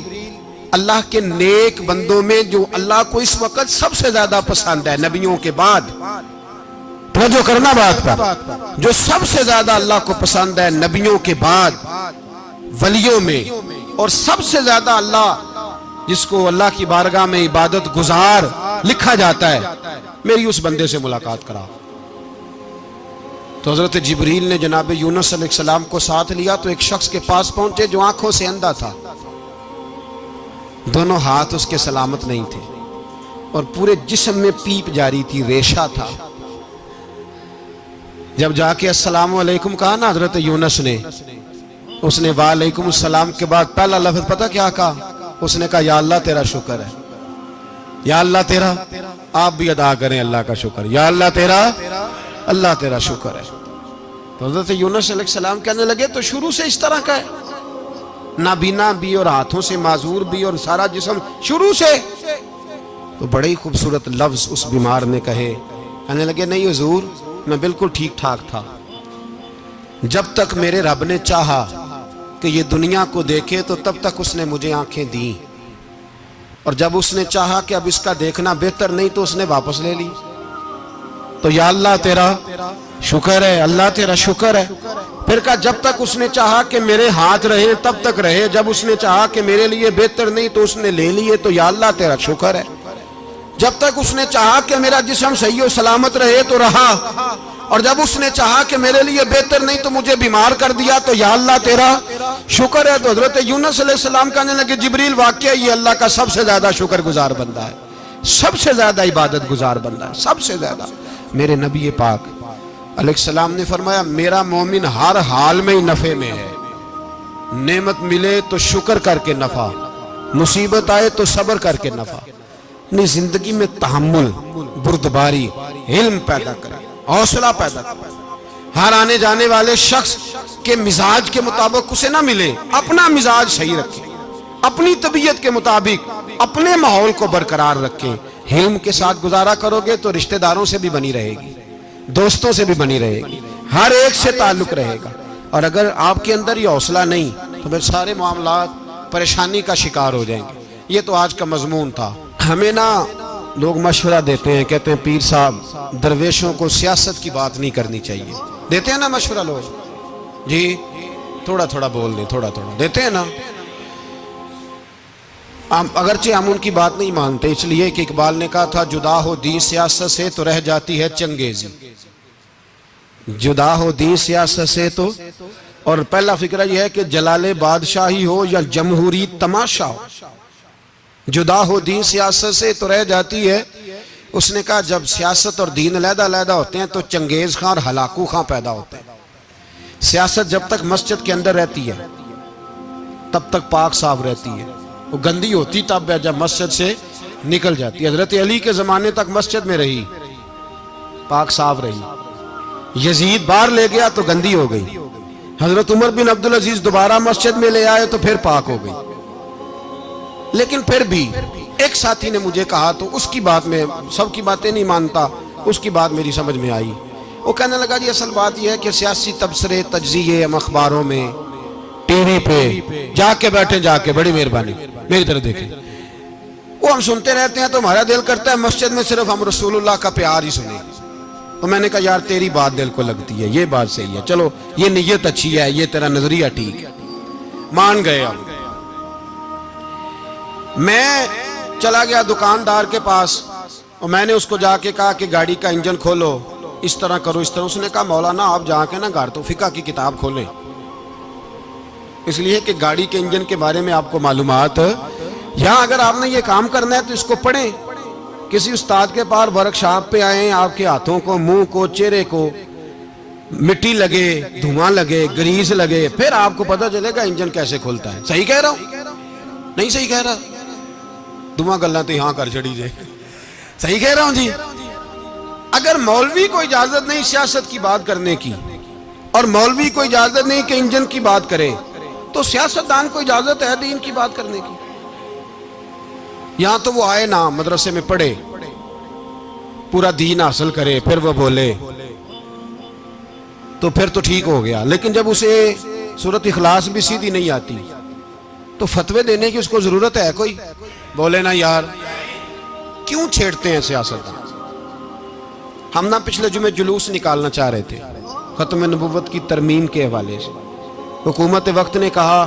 अल्लाह के नेक बंदों में जो अल्लाह को इस वक्त सबसे ज्यादा पसंद है नबियों के बाद, जो करना बात पर, जो सबसे ज्यादा अल्लाह को पसंद है नबियों के बाद वलियों में, और सबसे ज्यादा अल्लाह जिसको अल्लाह की बारगाह में इबादत गुजार लिखा जाता है, मेरी उस बंदे से मुलाकात कराओ। तो हजरत जिब्रील ने जनाब यूनुस अलैहिस्सलाम को साथ लिया तो एक शख्स के पास पहुंचे जो आंखों से अंधा था, दोनों हाथ उसके सलामत नहीं थे और पूरे जिस्म में पीप जारी थी, रेशा था। जब जाके अस्सलाम वालेकुम कहा ना हजरत यूनुस ने, उसने वालेकुम सलाम के बाद पहला लफ्ज पता क्या कहा? उसने कहा, या अल्लाह तेरा शुक्र है, या अल्लाह तेरा, आप भी अदा करें अल्लाह का शुक्र, या अल्लाह तेरा, अल्लाह तेरा शुक्र है। तो हजरत यूनुस अलैहिस्सलाम कहने लगे, तो शुरू से इस तरह का है, नाबीना भी और हाथों से माजूर भी और सारा जिस्म शुरू से? तो बड़े ही खूबसूरत लफ्ज उस बीमार ने कहे। कहने लगे, नहीं हुजूर, मैं बिल्कुल ठीक ठाक था, जब तक मेरे रब ने चाहा कि ये दुनिया को देखे तो तब तक उसने मुझे आंखें दी, और जब उसने चाहा कि अब इसका देखना बेहतर नहीं तो उसने वापस ले ली। तो या अल्लाह तेरा शुक्र है, अल्लाह तेरा शुक्र है। फिर कहा, जब तक उसने चाहा कि मेरे हाथ रहे तब तक रहे, जब उसने चाहा कि मेरे लिए बेहतर नहीं तो उसने ले लिए, तो या अल्लाह तेरा शुक्र है। जब तक उसने चाहा कि मेरा जिस्म सही और सलामत रहे तो रहा, और जब उसने चाहा कि मेरे लिए बेहतर नहीं तो मुझे बीमार कर दिया, तो या अल्लाह तेरा शुक्र है। तो हजरत यूनुस अलैहिस्सलाम कहने लगे, जिब्रील, वाकई ये अल्लाह का सबसे ज्यादा शुक्रगुजार बंदा है, सबसे ज्यादा इबादत गुजार बंदा है, सबसे ज्यादा। मेरे नबी पाक अलैहिस्सलाम ने फरमाया, मेरा मोमिन हर हाल में ही नफे में है, नेमत मिले तो शुक्र करके नफा, मुसीबत आए तो सब्र करके नफा। अपनी जिंदगी में तहम्मुल, बुर्दबारी, इल्म पैदा करे, हौसला पैदा करे। हर आने जाने वाले शख्स के मिजाज के मुताबिक उसे ना मिले, अपना मिजाज सही रखे, अपनी तबीयत के मुताबिक अपने माहौल को बरकरार रखे। इल्म के साथ गुजारा करोगे तो रिश्तेदारों से भी बनी रहेगी, दोस्तों से भी बनी रहेगी, हर एक से ताल्लुक रहेगा। और अगर आपके अंदर ये हौसला नहीं तो फिर सारे मामलात परेशानी का शिकार हो जाएंगे। ये तो आज का मजमून था। हमें ना लोग मशवरा देते हैं, कहते हैं पीर साहब दरवेशों को सियासत की बात नहीं करनी चाहिए, देते हैं ना मशवरा लोग जी, थोड़ा थोड़ा बोल दें, थोड़ा थोड़ा देते हैं ना। अगरचे हम उनकी बात नहीं मानते, इसलिए कि इकबाल ने कहा था, जुदा हो दीन सियासत से तो रह जाती है चंगेजी, जुदा हो दीन सियासत से तो। और पहला फिक्र यह है कि जलाले बादशाही हो या जमहूरी तमाशा हो, जुदा हो दीन सियासत से तो रह जाती है। उसने कहा, जब सियासत और दीन अलहदा होते हैं तो चंगेज खां और हलाकू खां पैदा होते हैं। सियासत जब तक मस्जिद के अंदर रहती है तब तक पाक साफ रहती है, वो गंदी होती तब है जब मस्जिद से निकल जाती है। हजरत अली के जमाने तक मस्जिद में रही, पाक साफ रही। यजीद बाहर ले गया तो गंदी हो गई। हजरत उमर बिन अब्दुल अजीज दोबारा मस्जिद में ले आए तो फिर पाक हो गई। लेकिन फिर भी एक साथी ने मुझे कहा, तो उसकी बात में, सबकी बातें नहीं मानता, उसकी बात मेरी समझ में आई। वो कहने लगा, जी असल बात यह है कि सियासी तबसरे तज्जिए हम अखबारों में, टीवी पे जाके बैठे, जाके बड़ी मेहरबानी मेरी तरफ देखें, वो हम सुनते रहते हैं तो हमारा दिल करता है मस्जिद में सिर्फ हम रसूलुल्लाह का प्यार ही सुने। तो मैंने कहा, यार तेरी बात दिल को लगती है, ये बात सही है, चलो ये नीयत अच्छी है, ये तेरा नजरिया ठीक है, मान गए हम। मैं चला गया दुकानदार के पास और मैंने उसको जाके कहा कि गाड़ी का इंजन खोलो, इस तरह करो, इस तरह। उसने कहा, मौलाना आप जाके ना घर तो फिका की किताब खोलें, इसलिए कि गाड़ी के इंजन के बारे में आपको मालूमात, यहाँ अगर आपने ये काम करना है तो इसको पढ़ें, किसी उस्ताद के पास वर्कशॉप पे आए, आपके हाथों को, मुंह को, चेहरे को मिट्टी लगे, धुआं लगे, ग्रीस लगे, फिर आपको पता चलेगा इंजन कैसे खुलता है। सही कह रहा हूं? नहीं सही कह रहा? धुआं गल्ला तो यहां कर छड़ी जाए, सही कह रहा हूं जी। अगर मौलवी को इजाजत नहीं सियासत की बात करने की, और मौलवी को इजाजत नहीं कि इंजन की बात करे, तो सियासतदान को इजाजत है दीन की बात करने की। यहां तो वो आए ना, मदरसे में पढ़े, पूरा दीन हासिल करे, फिर वो बोले तो फिर तो ठीक हो गया, लेकिन जब उसे सूरत इखलास भी सीधी नहीं आती तो फतवे देने की उसको जरूरत है कोई? बोले ना यार, क्यों छेड़ते हैं सियासत? हम ना पिछले जुमे जुलूस निकालना चाह रहे थे खत्म नबुव्वत की तरमीम के हवाले से। हुकूमत वक्त ने कहा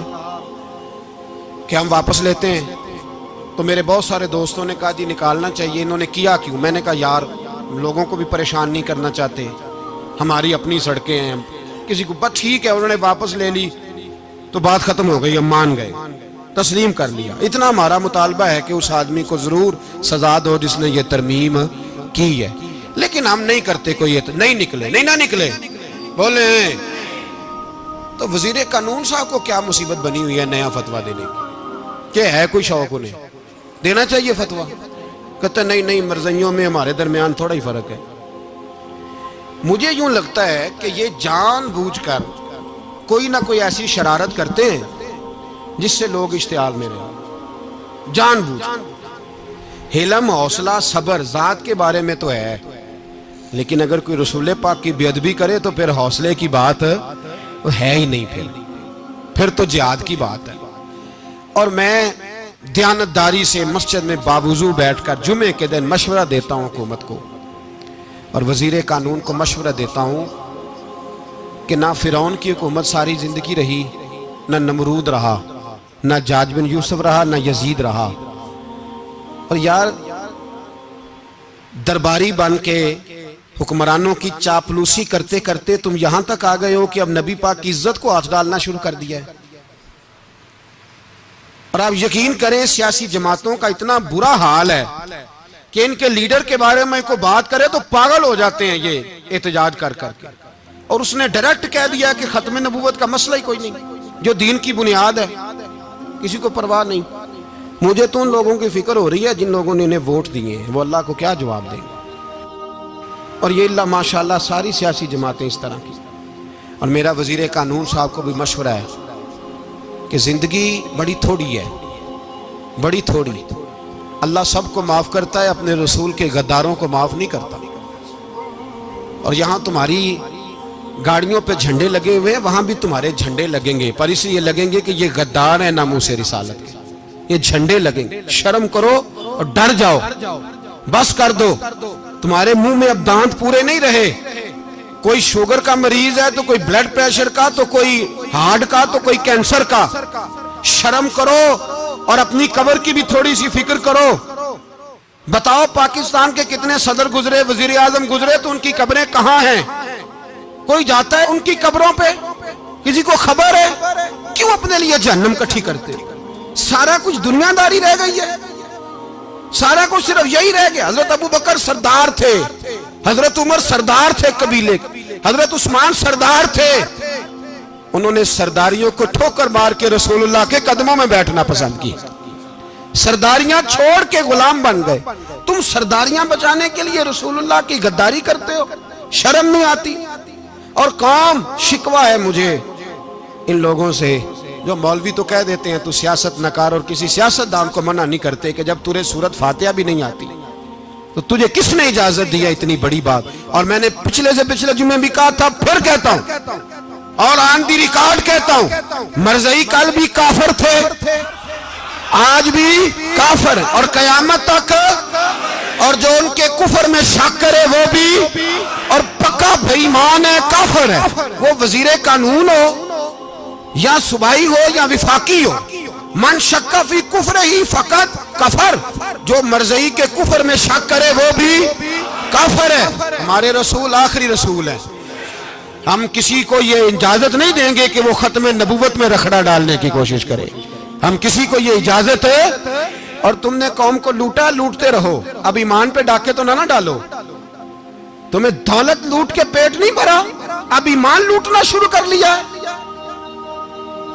कि हम वापस लेते हैं, तो मेरे बहुत सारे दोस्तों ने कहा जी निकालना चाहिए। इन्होंने किया क्यों? मैंने कहा यार, लोगों को भी परेशान नहीं करना चाहते, हमारी अपनी सड़कें हैं, किसी को बस ठीक है। उन्होंने वापस ले ली तो बात खत्म हो गई, हम मान गए, तस्लीम कर लिया। इतना हमारा मुतालबा है कि उस आदमी को जरूर सजा दो जिसने ये तरमीम की है, लेकिन हम नहीं करते। कोई नहीं निकले, नहीं ना निकले बोले। तो वजीर कानून साहब को क्या मुसीबत बनी हुई है नया फतवा देने की? क्या है कोई शौक उन्हें? देना चाहिए फतवा। कहते नहीं नहीं, मर्जियों में हमारे दरमियान थोड़ा ही फर्क है। मुझे यूं लगता है कि ये जानबूझकर कोई ना कोई ऐसी शरारत करते हैं जिससे लोग इश्तिहाल में रहे, जानबूझ। हिलम, हौसला, सब्र जात के बारे में तो है, लेकिन अगर कोई रसूल पाक की बेअदबी करे तो फिर हौसले की बात वो है ही नहीं, फिर तो जिहाद की बात है। और मैं दयानतदारी से मस्जिद में बावजू बैठकर जुमे के दिन मशवरा देता हूं हुकूमत को और वजीर कानून को मशवरा देता हूं कि ना फिरौन की हुकूमत सारी जिंदगी रही, ना नमरूद रहा, ना जाज बिन यूसुफ रहा, ना यजीद रहा। और यार, दरबारी बन के हुक्मरानों की चापलूसी करते करते तुम यहां तक आ गए हो कि अब नबी पाक की इज्जत को हाथ डालना शुरू कर दिया है। और आप यकीन करें, सियासी जमातों का इतना बुरा हाल है कि इनके लीडर के बारे में कोई बात करे तो पागल हो जाते हैं ये एहतजाज कर करके। और उसने डायरेक्ट कह दिया कि खत्म नबूवत का मसला ही कोई नहीं, जो दीन की बुनियाद है, किसी को परवाह नहीं। मुझे तो उन लोगों की फिक्र हो रही है जिन लोगों ने इन्हें वोट दिए हैं, वो अल्लाह को क्या जवाब देंगे। और ये अल्लाह माशाल्लाह सारी सियासी जमातें इस तरह की। और मेरा वजीर कानून साहब को भी मशवरा है कि जिंदगी बड़ी थोड़ी है, बड़ी थोड़ी। अल्लाह सबको माफ करता है, अपने रसूल के गद्दारों को माफ नहीं करता। और यहां तुम्हारी गाड़ियों पे झंडे लगे हुए हैं, वहां भी तुम्हारे झंडे लगेंगे, पर इसलिए लगेंगे कि ये गद्दार है नामूसे रिसालत के। ये झंडे लगेंगे। शर्म करो और डर जाओ, बस कर दो। तुम्हारे मुंह में अब दांत पूरे नहीं रहे। कोई शुगर का मरीज है तो कोई ब्लड प्रेशर का, तो कोई हार्ट का, तो कोई कैंसर का। शर्म करो और अपनी कब्र की भी थोड़ी सी फिक्र करो। बताओ, पाकिस्तान के कितने सदर गुजरे, वजीर आजम गुजरे, तो उनकी कब्रें कहां हैं? कोई जाता है उनकी कब्रों पे? किसी को खबर है? क्यों अपने लिए जहन्नम इकट्ठी करते? सारा कुछ दुनियादारी रह गई है, सारा कुछ सिर्फ यही रह गया। हजरत अबू बकर सरदार थे, हजरत उमर सरदार थे कबीले, हजरत उस्मान सरदार थे। उन्होंने सरदारियों को ठोकर मार के रसूलुल्लाह के कदमों में बैठना पसंद किया। सरदारियां छोड़ के गुलाम बन गए। तुम सरदारियां बचाने के लिए रसूलुल्लाह की गद्दारी करते हो, शर्म नहीं आती? और कौम शिकवा है मुझे इन लोगों से जो मौलवी तो कह देते हैं तू सियासत न कर, और किसी सियासतदान को मना नहीं करते कि जब तुझे सूरत फातिहा भी नहीं आती तो तुझे किसने इजाजत दी है इतनी बड़ी बात। और मैंने पिछले से पिछले जुमे भी कहा था, फिर कहता हूं और ऑन दी रिकॉर्ड कहता हूं, मरज़ई कल भी काफिर थे, आज भी काफिर और कयामत तक। और जो उनके कुफर में शक करे वो भी, और पक्का बेईमान है, काफिर है। वो वजीर कानून हो या सुबाई हो या विफाकी हो, मन शक्का फी कुफर ही फकत कफर। जो मरज़ई के कुफर में शक करे वो भी काफिर है। हमारे रसूल आखिरी रसूल है। हम किसी को ये इजाजत नहीं देंगे कि वो खत्म नबूवत में रखड़ा डालने की कोशिश करे। हम किसी को ये इजाजत है। और तुमने कौम को लूटा, लूटते रहो, अब ईमान पे डाके तो ना डालो। तुम्हें दौलत लूट के पेट नहीं भरा, अब ईमान लूटना शुरू कर लिया है।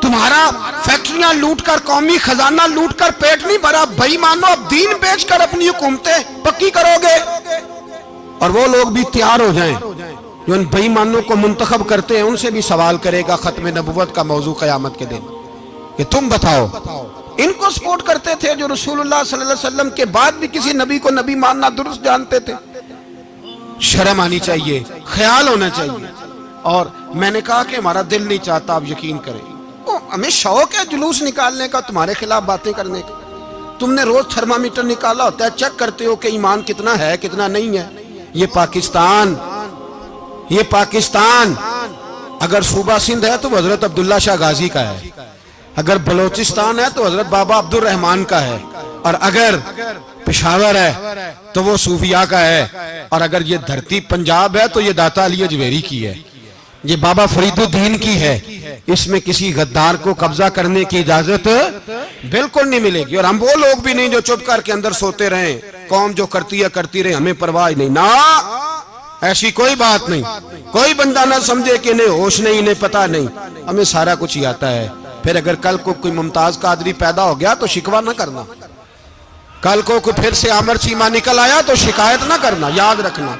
तुम्हारा फैक्ट्रियां लूटकर, कौमी खजाना लूटकर पेट नहीं भरा, बेईमानों, अब दीन बेचकर अपनी हुकूमतें पक्की करोगे। और वो लोग भी तैयार हो जाएं जो इन बेईमानों को मुंतखब करते हैं, उनसे भी सवाल करेगा खत्म नबुव्वत का मौजू क़यामत के दिन कि तुम बताओ। इनको सपोर्ट करते थे जो रसूलुल्लाह सल्लल्लाहु अलैहि वसल्लम के बाद भी किसी नबी को नबी मानना दुरुस्त जानते थे। शर्म आनी चाहिए, ख्याल होना चाहिए। और मैंने कहा कि हमारा दिल नहीं चाहता, आप यकीन करें। हमें शौक है जुलूस निकालने का, तुम्हारे खिलाफ बातें करने का। तुमने रोज थर्मामीटर निकाला होता है, चेक करते हो कि ईमान कितना है कितना नहीं है। ये पाकिस्तान अगर सूबा सिंध है तो हजरत अब्दुल्ला शाह गाजी का है, अगर बलोचिस्तान है तो हजरत बाबा अब्दुल रहमान का है, और अगर पेशावर है तो वो सूफिया का है, और अगर ये धरती पंजाब है तो ये दाता अली अजमेरी की है, ये बाबा फरीदुद्दीन की है। इसमें किसी गद्दार को कब्जा करने की इजाजत बिल्कुल नहीं मिलेगी। और हम वो लोग भी नहीं जो चुप करके अंदर सोते रहे, कौम जो करती है करती रहे, हमें परवाह नहीं ना, ऐसी कोई बात नहीं। कोई बंदा ना समझे कि इन्हें होश नहीं, इन्हें पता नहीं, हमें सारा कुछ ही आता है। फिर अगर कल को कोई मुमताज कादरी पैदा हो गया तो शिकवा ना करना, कल को कोई फिर से आमर चीमा निकल आया तो शिकायत ना करना, याद रखना।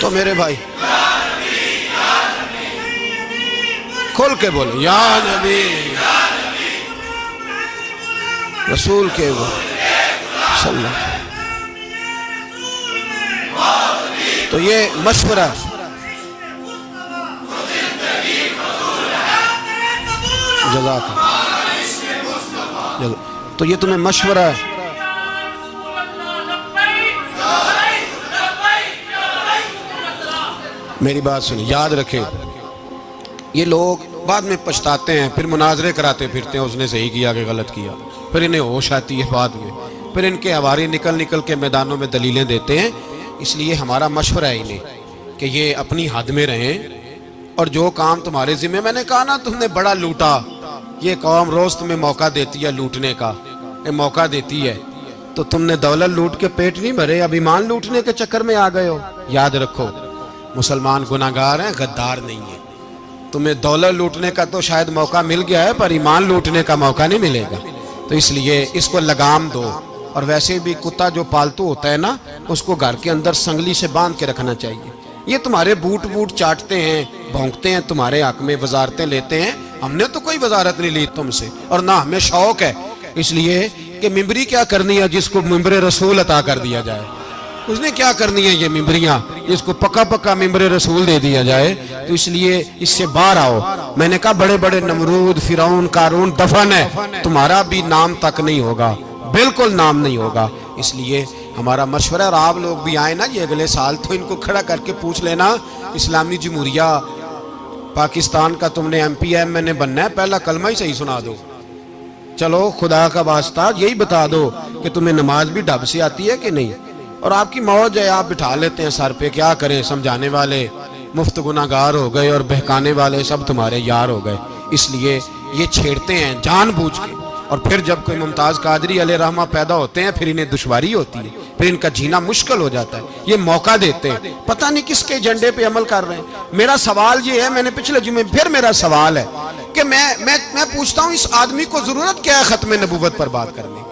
तो मेरे भाई खोल के बोले या नबी रसूल के वो सल्लल्लाहु। तो ये मशवरा, जज़ाक, तो ये तुम्हें मशवरा है। मेरी बात सुनिए, याद रखे, ये लोग बाद में पछताते हैं, फिर मुनाजरे कराते फिरते हैं, उसने सही किया कि गलत किया, फिर इन्हें होश आती है बाद में, फिर इनके हवारी निकल निकल के मैदानों में दलीलें देते हैं। इसलिए हमारा मशवरा है इन्हें कि ये अपनी हद में रहें, और जो काम तुम्हारे जिम्मे, मैंने कहा ना तुमने बड़ा लूटा, ये कौम रोज तुम्हें मौका देती है लूटने का, ये मौका देती है, तो तुमने दौलत लूट के पेट नहीं भरे, अब ईमान लूटने के चक्कर में आ गए हो। याद रखो, मुसलमान गुनाहगार हैं, गद्दार नहीं है। तुम्हें दौलत लूटने का तो शायद मौका मिल गया है, पर ईमान लूटने का मौका नहीं मिलेगा। तो इसलिए इसको लगाम दो। और वैसे भी कुत्ता जो पालतू होता है ना, उसको घर के अंदर संगली से बांध के रखना चाहिए। ये तुम्हारे बूट बूट चाटते हैं, भौंकते हैं, तुम्हारे हक में वजारतें लेते हैं। हमने तो कोई वजारत नहीं ली तुमसे, और ना हमें शौक है इसलिए कि मिंबरी क्या करनी है जिसको मिंबर रसूल अता कर दिया जाए, उसने क्या करनी है ये मिंबरियां जिसको पक्का पक्का मिंबर रसूल दे दिया जाए। तो इसलिए इससे बाहर आओ। मैंने कहा बड़े बड़े नमरूद, फिरौन, कारून दफन है, तुम्हारा भी नाम तक नहीं होगा, बिल्कुल नाम नहीं होगा। इसलिए हमारा मशवरा, और आप लोग भी आए ना ये अगले साल, तो इनको खड़ा करके पूछ लेना, इस्लामी जमहूरिया पाकिस्तान का तुमने MPM में बनना है, पहला कलमा ही सही सुना दो। चलो खुदा का वास्ता यही बता दो कि तुम्हें नमाज भी ढब से आती है कि नहीं। और आपकी मौज है, आप बिठा लेते हैं सर पे, क्या करें, समझाने वाले मुफ्त गुनाहगार हो गए और बहकाने वाले सब तुम्हारे यार हो गए। इसलिए ये छेड़ते हैं जानबूझ के। और फिर जब कोई मुमताज कादरी अलैहि रहमा पैदा होते हैं, फिर इन्हें दुश्वारी होती है, फिर इनका जीना मुश्किल हो जाता है। ये मौका देते हैं, पता नहीं किसके एजेंडे पे अमल कर रहे हैं। मेरा सवाल ये है, मैंने पिछले जुमे फिर मेरा सवाल है कि मैं पूछता हूँ, इस आदमी को जरूरत क्या है खत्म नबूवत पर बात करने की?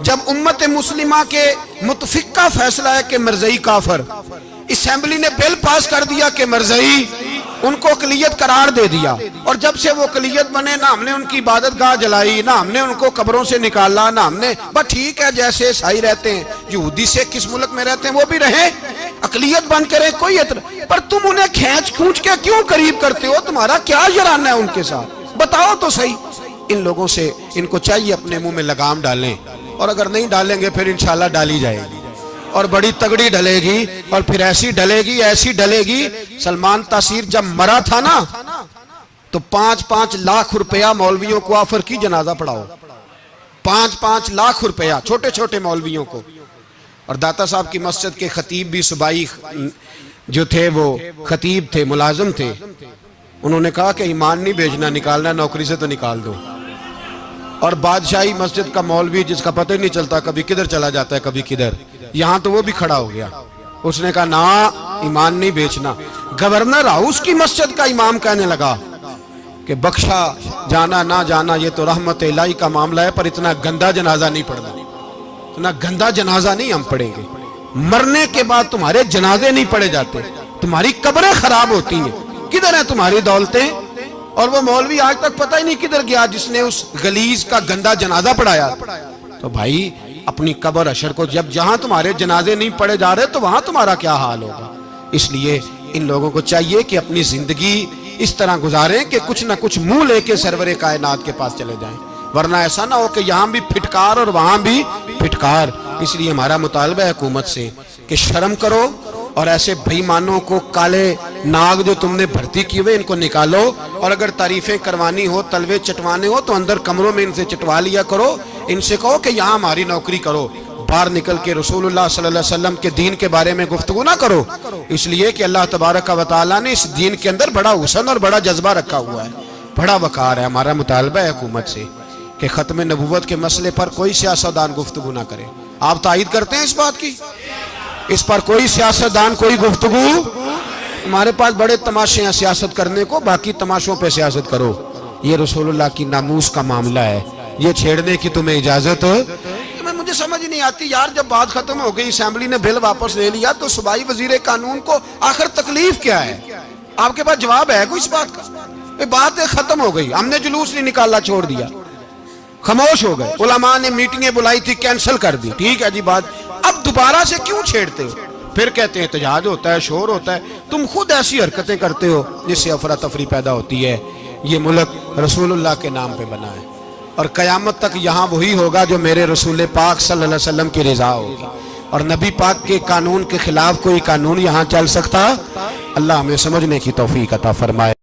जब उम्मत मुस्लिमा के मुतफिक का फैसला है कि मरज़ई काफर, असेंबली ने बिल पास कर दिया कि मरज़ई, उनको अक़लियत करार दे दिया। और जब से वो अक़लियत बने, ना हमने उनकी इबादत गाह जलाई, ना हमने उनको कब्रों से निकाला, ना हमने, बस ठीक है जैसे ईसाई रहते हैं, यहूदी से किस मुल्क में रहते हैं वो भी रहे, अक़लियत बन के रहे, कोई पर तुम उन्हें खींच खूंच के क्यों करीब करते हो? तुम्हारा क्या जराना है उनके साथ, बताओ तो सही। इन लोगों से इनको चाहिए अपने मुंह में लगाम डालें, और अगर नहीं डालेंगे फिर इंशाल्लाह डाली जाएगी, और बड़ी तगड़ी डलेगी, और फिर ऐसी डलेगी ऐसी डलेगी। सलमान तासीर जब मरा था ना, तो 5-5 लाख रुपया मौलवियों को ऑफर की जनाजा पढ़ाओ, 5-5 लाख रुपया छोटे छोटे मौलवियों को। और दाता साहब की मस्जिद के खतीब भी सुबाई जो थे, वो खतीब थे, मुलाजिम थे, उन्होंने कहा कि ईमान नहीं बेचना, निकालना नौकरी से तो निकाल दो। और बादशाही मस्जिद का मौलवी जिसका पता ही नहीं चलता, कभी किधर चला जाता है कभी किधर, यहाँ तो वो भी खड़ा हो गया, उसने कहा ना ईमान नहीं बेचना। गवर्नर हाउस की मस्जिद का इमाम कहने लगा कि बख्शा जाना ना जाना ये तो रहमत इलाही का मामला है, पर इतना गंदा जनाजा नहीं पढ़ना, इतना गंदा जनाजा नहीं हम पढ़ेंगे। मरने के बाद तुम्हारे जनाजे नहीं पढ़े जाते, तुम्हारी कब्रें खराब होती हैं। किधर है तुम्हारी दौलतें? और वो मौलवी आज तक पता ही नहीं किधर गया जिसने उस गलीज का गंदा जनाजा पढ़ाया। तो भाई अपनी कब्र अशर को, जब जहां तुम्हारे जनाजे नहीं पढ़े जा रहे तो वहां तुम्हारा क्या हाल होगा। इसलिए इन लोगों को चाहिए कि अपनी जिंदगी इस तरह गुजारें कि कुछ ना कुछ मुंह लेके सरवरे कायनात के पास चले जाएं, वरना ऐसा ना हो कि यहां भी फिटकार और वहां भी फिटकार। इसलिए हमारा मुतालबा है हुकूमत से कि शर्म करो और ऐसे बेईमानों को, काले नाग जो तुमने भर्ती किए हुए, इनको निकालो। और अगर तारीफें करवानी हो, तलवे चटवाने हो, तो अंदर कमरों में इनसे चटवा लिया करो। इनसे कहो कि यहाँ हमारी नौकरी करो, बाहर निकल के रसूलुल्लाह सल्लल्लाहु अलैहि वसल्लम के दीन के बारे में गुफ्तगू ना करो। इसलिए कि अल्लाह तबारक व तआला ने इस दीन के अंदर बड़ा हुस्न और बड़ा जज्बा रखा हुआ है, बड़ा वकार है। हमारा मुतालबा है हुकूमत से कि खत्म नबुव्वत के मसले पर कोई सियासतदान गुफ्तगू ना करे। आप तायद करते हैं इस बात की? इस पर कोई सियासतदान, कोई गुफ्तगू? हमारे पास बड़े तमाशे हैं सियासत करने को, बाकी तमाशों पे सियासत करो। ये रसूलुल्लाह की नामूस का मामला है, ये छेड़ने की तुम्हें इजाजत? मुझे समझ नहीं आती यार, जब बात खत्म हो गई, असेंबली ने बिल वापस ले लिया, तो सूबाई वजीर कानून को आखिर तकलीफ क्या है? आपके पास जवाब है कोई इस बात का? ये बात खत्म हो गई, हमने जुलूस नहीं निकाला, छोड़ दिया, खामोश हो गए। उलमा ने मीटिंगें बुलाई थी, कैंसिल कर दी, ठीक है जी बात। अब दोबारा से क्यों छेड़ते हो? फिर कहते हैं एहतजाज होता है, शोर होता है। तुम खुद ऐसी हरकतें करते हो जिससे अफरा तफरी पैदा होती है। ये मुल्क रसूलुल्लाह के नाम पे बना है और कयामत तक यहाँ वही होगा जो मेरे रसूल पाक सल्लल्लाहु अलैहि वसल्लम की रिजा होगी। और नबी पाक के कानून के खिलाफ कोई कानून यहाँ चल सकता? अल्लाह हमें समझने की तौफीक अता फरमाए।